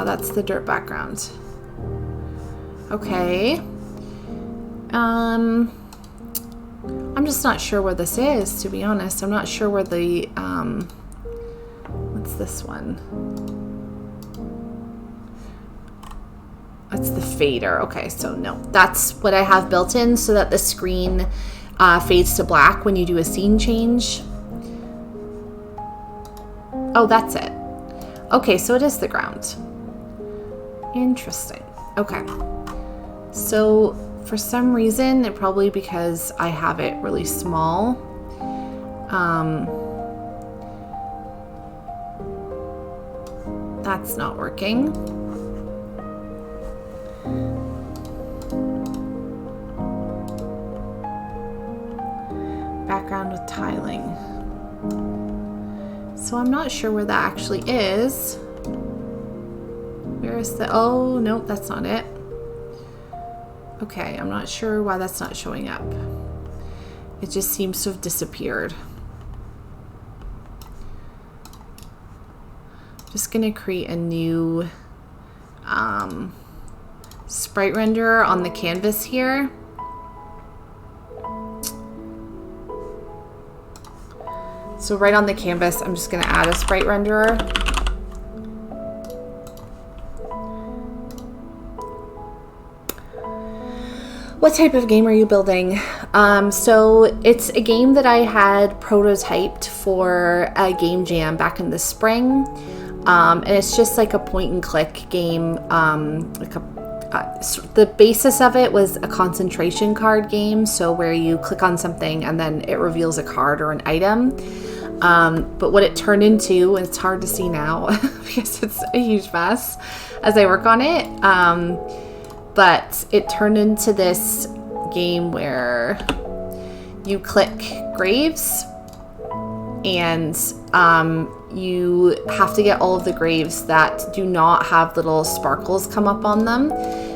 That's the dirt background. Okay. I'm just not sure where this is, to be honest. I'm not sure where the, what's this one? That's the fader. Okay, so no, that's what I have built in so that the screen fades to black when you do a scene change. Oh, that's it. Okay, so it is the ground. Interesting. Okay. So for some reason, it probably because I have it really small. That's not working. Background with tiling. So I'm not sure where that actually is. Where is the, oh, nope, that's not it. Okay, I'm not sure why that's not showing up. It just seems to have disappeared. Just gonna create a new sprite renderer on the canvas here. So right on the canvas, I'm just gonna add a sprite renderer. What type of game are you building? So it's a game that I had prototyped for a game jam back in the spring. And it's just like a point and click game. The basis of it was a concentration card game. So where you click on something and then it reveals a card or an item. But what it turned into, and it's hard to see now because it's a huge mess as I work on it. But it turned into this game where you click graves and you have to get all of the graves that do not have little sparkles come up on them,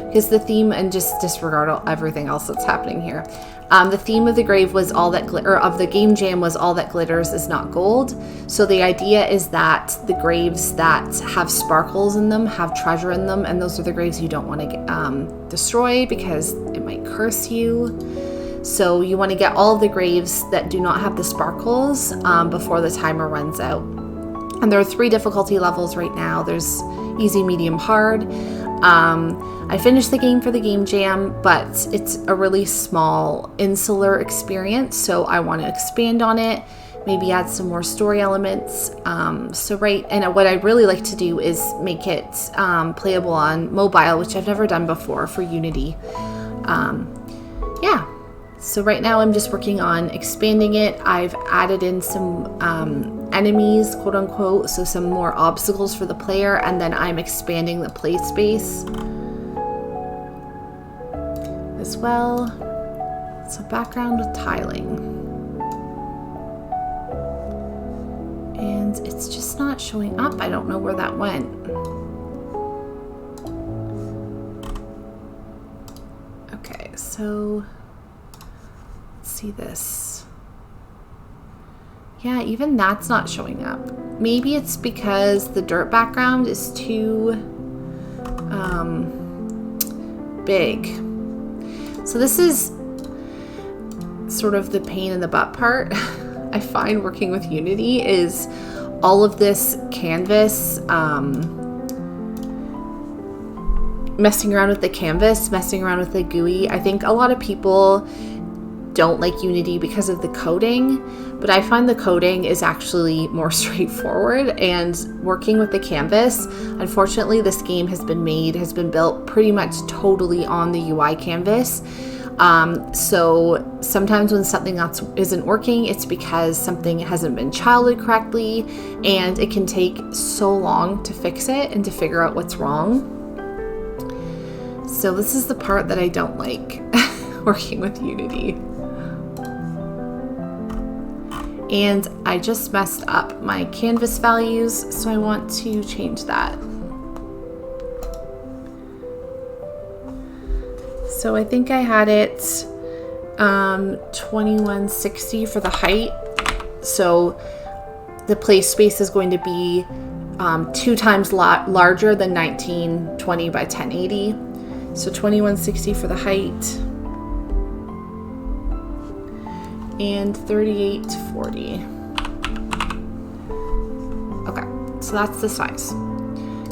because the theme, and just disregard everything else that's happening here. The theme of the grave was all that of the game jam was all that glitters is not gold. So the idea is that the graves that have sparkles in them have treasure in them, and those are the graves you don't want to destroy because it might curse you. So you want to get all of the graves that do not have the sparkles before the timer runs out. And there are 3 difficulty levels right now. There's easy, medium, hard. I finished the game for the game jam, but it's a really small insular experience, so I want to expand on it, maybe add some more story elements. And what I'd really like to do is make it playable on mobile, which I've never done before for Unity. So right now I'm just working on expanding it. I've added in some enemies, quote unquote, so some more obstacles for the player, and then I'm expanding the play space as well. So background with tiling. And it's just not showing up. I don't know where that went. So let's see this. Yeah, even that's not showing up. Maybe it's because the dirt background is too big. So this is sort of the pain in the butt part. I find working with Unity is all of this canvas, messing around with the canvas, messing around with the GUI. I think a lot of people don't like Unity because of the coding, but I find the coding is actually more straightforward, and working with the canvas, unfortunately this game has been built pretty much totally on the UI canvas. So sometimes when something else isn't working, it's because something hasn't been childed correctly, and it can take so long to fix it and to figure out what's wrong. So this is the part that I don't like working with Unity. And I just messed up my canvas values, so I want to change that. So I think I had it 2160 for the height. So the play space is going to be 2 times larger than 1920 by 1080. So 2160 for the height. And 3840. Okay, so that's the size.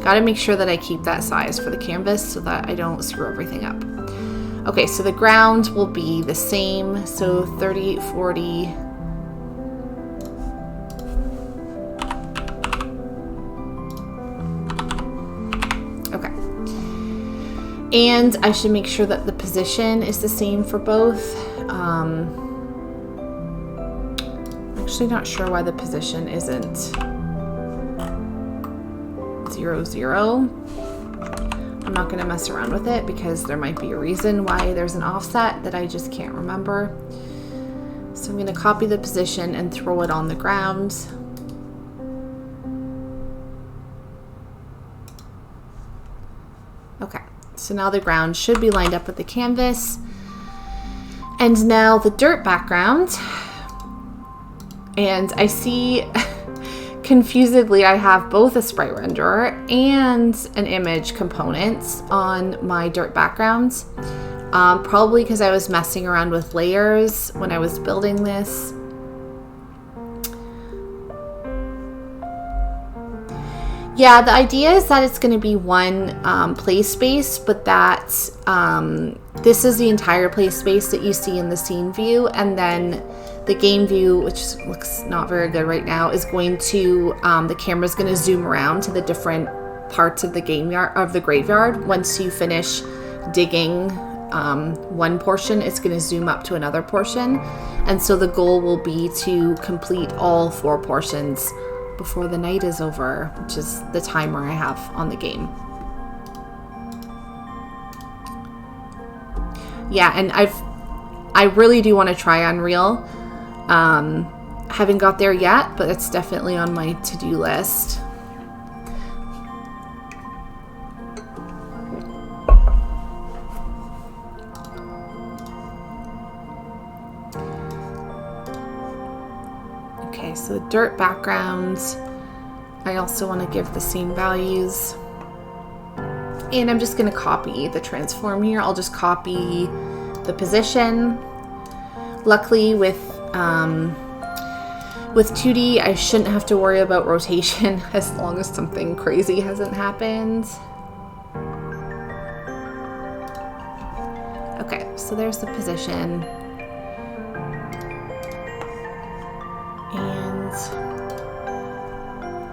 Gotta make sure that I keep that size for the canvas so that I don't screw everything up. Okay, so the ground will be the same, so 3840. Okay. And I should make sure that the position is the same for both. Actually not sure why the position isn't 0, 0. I'm not going to mess around with it because there might be a reason why there's an offset that I just can't remember. So I'm going to copy the position and throw it on the ground. Okay, so now the ground should be lined up with the canvas. And now the dirt background. And I see confusedly I have both a sprite renderer and an image component on my dirt background. Probably because I was messing around with layers when I was building this. Yeah, the idea is that it's going to be one play space, but that this is the entire play space that you see in the scene view, and then the game view, which looks not very good right now, is going to, the camera's going to zoom around to the different parts of the graveyard. Once you finish digging one portion, it's going to zoom up to another portion. And so the goal will be to complete all 4 portions before the night is over, which is the timer I have on the game. Yeah, and I really do want to try Unreal. Haven't got there yet, but it's definitely on my to-do list. Okay, so the dirt background, I also want to give the same values. And I'm just going to copy the transform here. I'll just copy the position. Luckily with 2D, I shouldn't have to worry about rotation as long as something crazy hasn't happened. Okay, so there's the position. And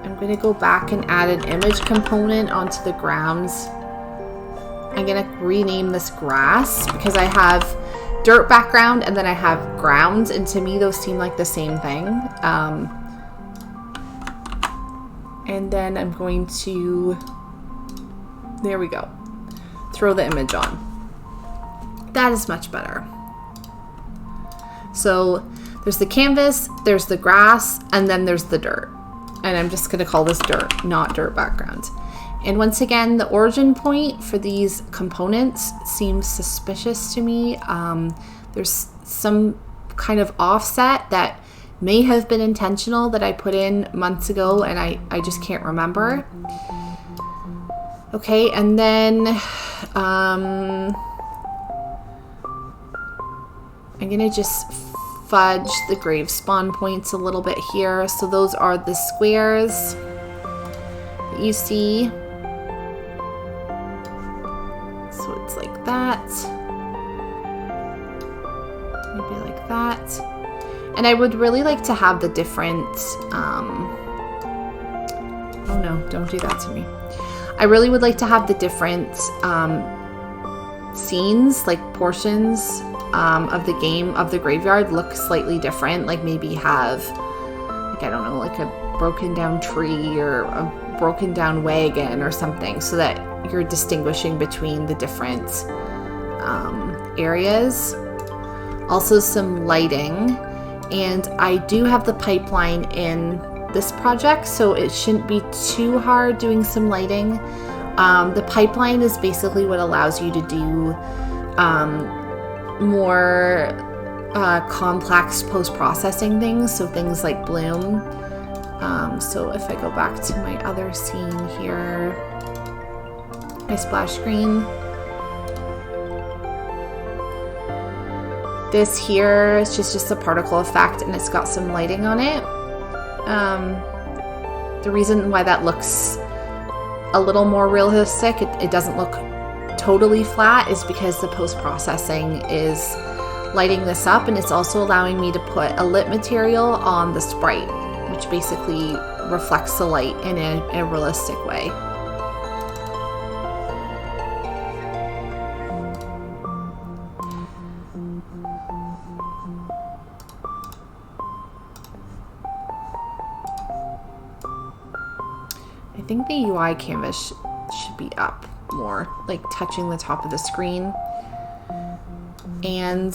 I'm going to go back and add an image component onto the ground. I'm going to rename this grass because I have dirt background and then I have ground, and to me those seem like the same thing. And then I'm going to, there we go, throw the image on. That is much better. So there's the canvas, there's the grass, and then there's the dirt. And I'm just going to call this dirt, not dirt background. And once again, the origin point for these components seems suspicious to me. There's some kind of offset that may have been intentional that I put in months ago, and I just can't remember. Okay, and then I'm gonna just fudge the grave spawn points a little bit here. So those are the squares that you see. So it's like that. Maybe like that. And I would really like to have the different, oh no, don't do that to me. I really would like to have the different scenes, like portions of the game, of the graveyard, look slightly different. Like maybe have, like, I don't know, like a broken down tree or a broken down wagon or something, so that you're distinguishing between the different areas. Also some lighting, and I do have the pipeline in this project, so it shouldn't be too hard doing some lighting. The pipeline is basically what allows you to do more complex post-processing things, so things like bloom. So if I go back to my other scene here, my splash screen, this here is just a particle effect, and it's got some lighting on it. The reason why that looks a little more realistic, it doesn't look totally flat, is because the post-processing is lighting this up, and it's also allowing me to put a lit material on the sprite, which basically reflects the light in a realistic way. I think the UI canvas should be up more, like touching the top of the screen. And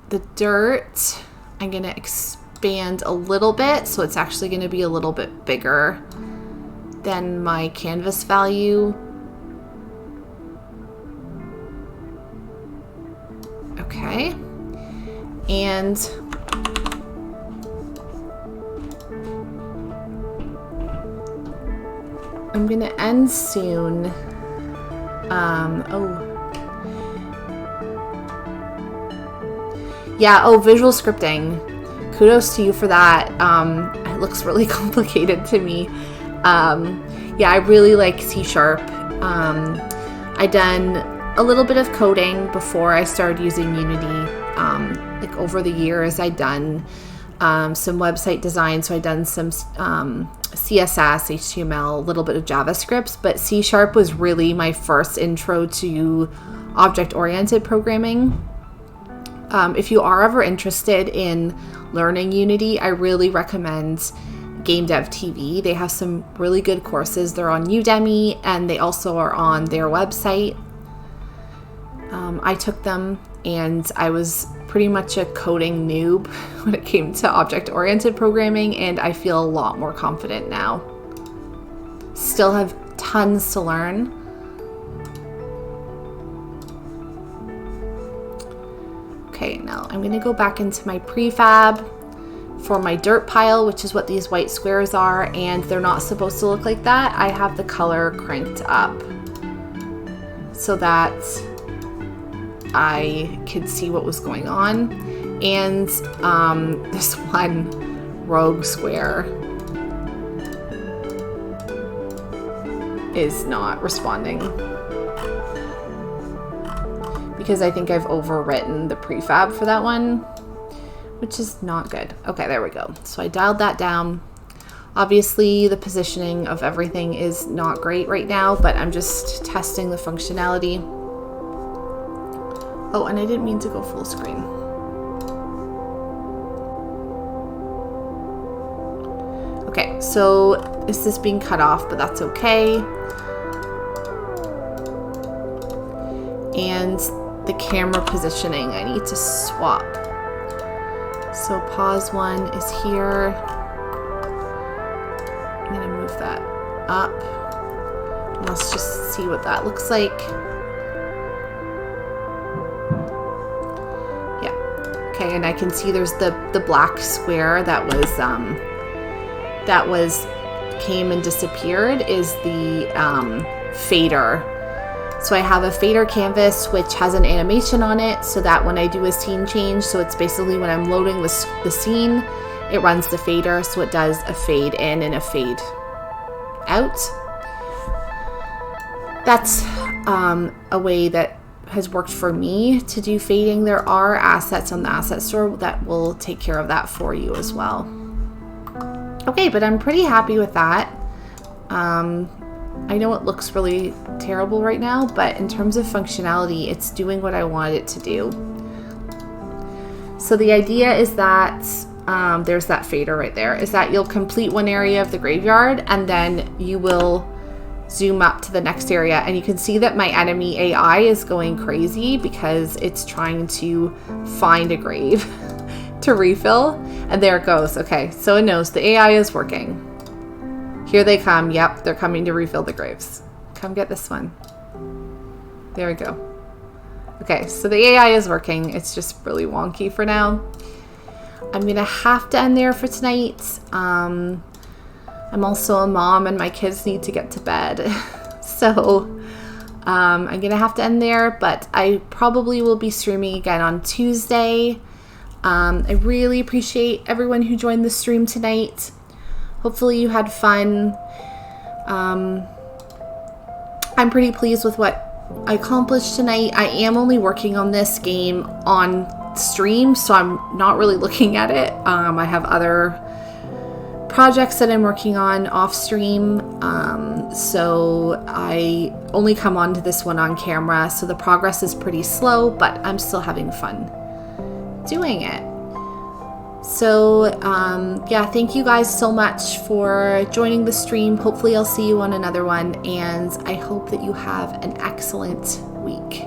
the dirt, I'm gonna expand a little bit, so it's actually gonna be a little bit bigger than my canvas value. Okay, and I'm gonna end soon. Visual scripting. Kudos to you for that. It looks really complicated to me. I really like C#. I done a little bit of coding before I started using Unity. Like over the years, I'd done some website design, so I'd done some CSS, HTML, a little bit of JavaScript, but C# was really my first intro to object-oriented programming. If you are ever interested in learning Unity, I really recommend Game Dev TV. They have some really good courses. They're on Udemy, and they also are on their website. I took them, and I was pretty much a coding noob when it came to object-oriented programming, and I feel a lot more confident now. Still have tons to learn. Okay, now I'm going to go back into my prefab for my dirt pile, which is what these white squares are, and they're not supposed to look like that. I have the color cranked up so that I could see what was going on. And this one rogue square is not responding because I think I've overwritten the prefab for that one, which is not good. Okay, there we go. So I dialed that down. Obviously, the positioning of everything is not great right now, but I'm just testing the functionality. Oh, and I didn't mean to go full screen. Okay, so this is being cut off, but that's okay. And the camera positioning, I need to swap. So pause one is here. up. Let's just see what that looks like. Yeah. Okay, and I can see there's the black square that came and disappeared is the fader. So I have a fader canvas which has an animation on it so that when I do a scene change, so it's basically when I'm loading the scene, it runs the fader, so it does a fade in and a fade out. That's a way that has worked for me to do fading. There are assets on the asset store that will take care of that for you as well. Okay, but I'm pretty happy with that. I know it looks really terrible right now, but in terms of functionality, it's doing what I wanted it to do. So the idea is that, there's that fader right there, is that you'll complete one area of the graveyard and then you will zoom up to the next area, and you can see that my enemy AI is going crazy because it's trying to find a grave to refill, and there it goes. Okay, so it knows the AI is working. Here they come. Yep, they're coming to refill the graves. Come get this one. There we go. Okay, so the AI is working. It's just really wonky for now. I'm gonna have to end there for tonight. I'm also a mom and my kids need to get to bed. So I'm gonna have to end there, but I probably will be streaming again on Tuesday. I really appreciate everyone who joined the stream tonight. Hopefully you had fun. I'm pretty pleased with what I accomplished tonight. I am only working on this game on stream, so I'm not really looking at it. I have other projects that I'm working on off stream, so I only come onto this one on camera, so the progress is pretty slow, but I'm still having fun doing it. So yeah, thank you guys so much for joining the stream. Hopefully I'll see you on another one, and I hope that you have an excellent week.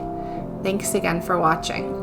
Thanks again for watching.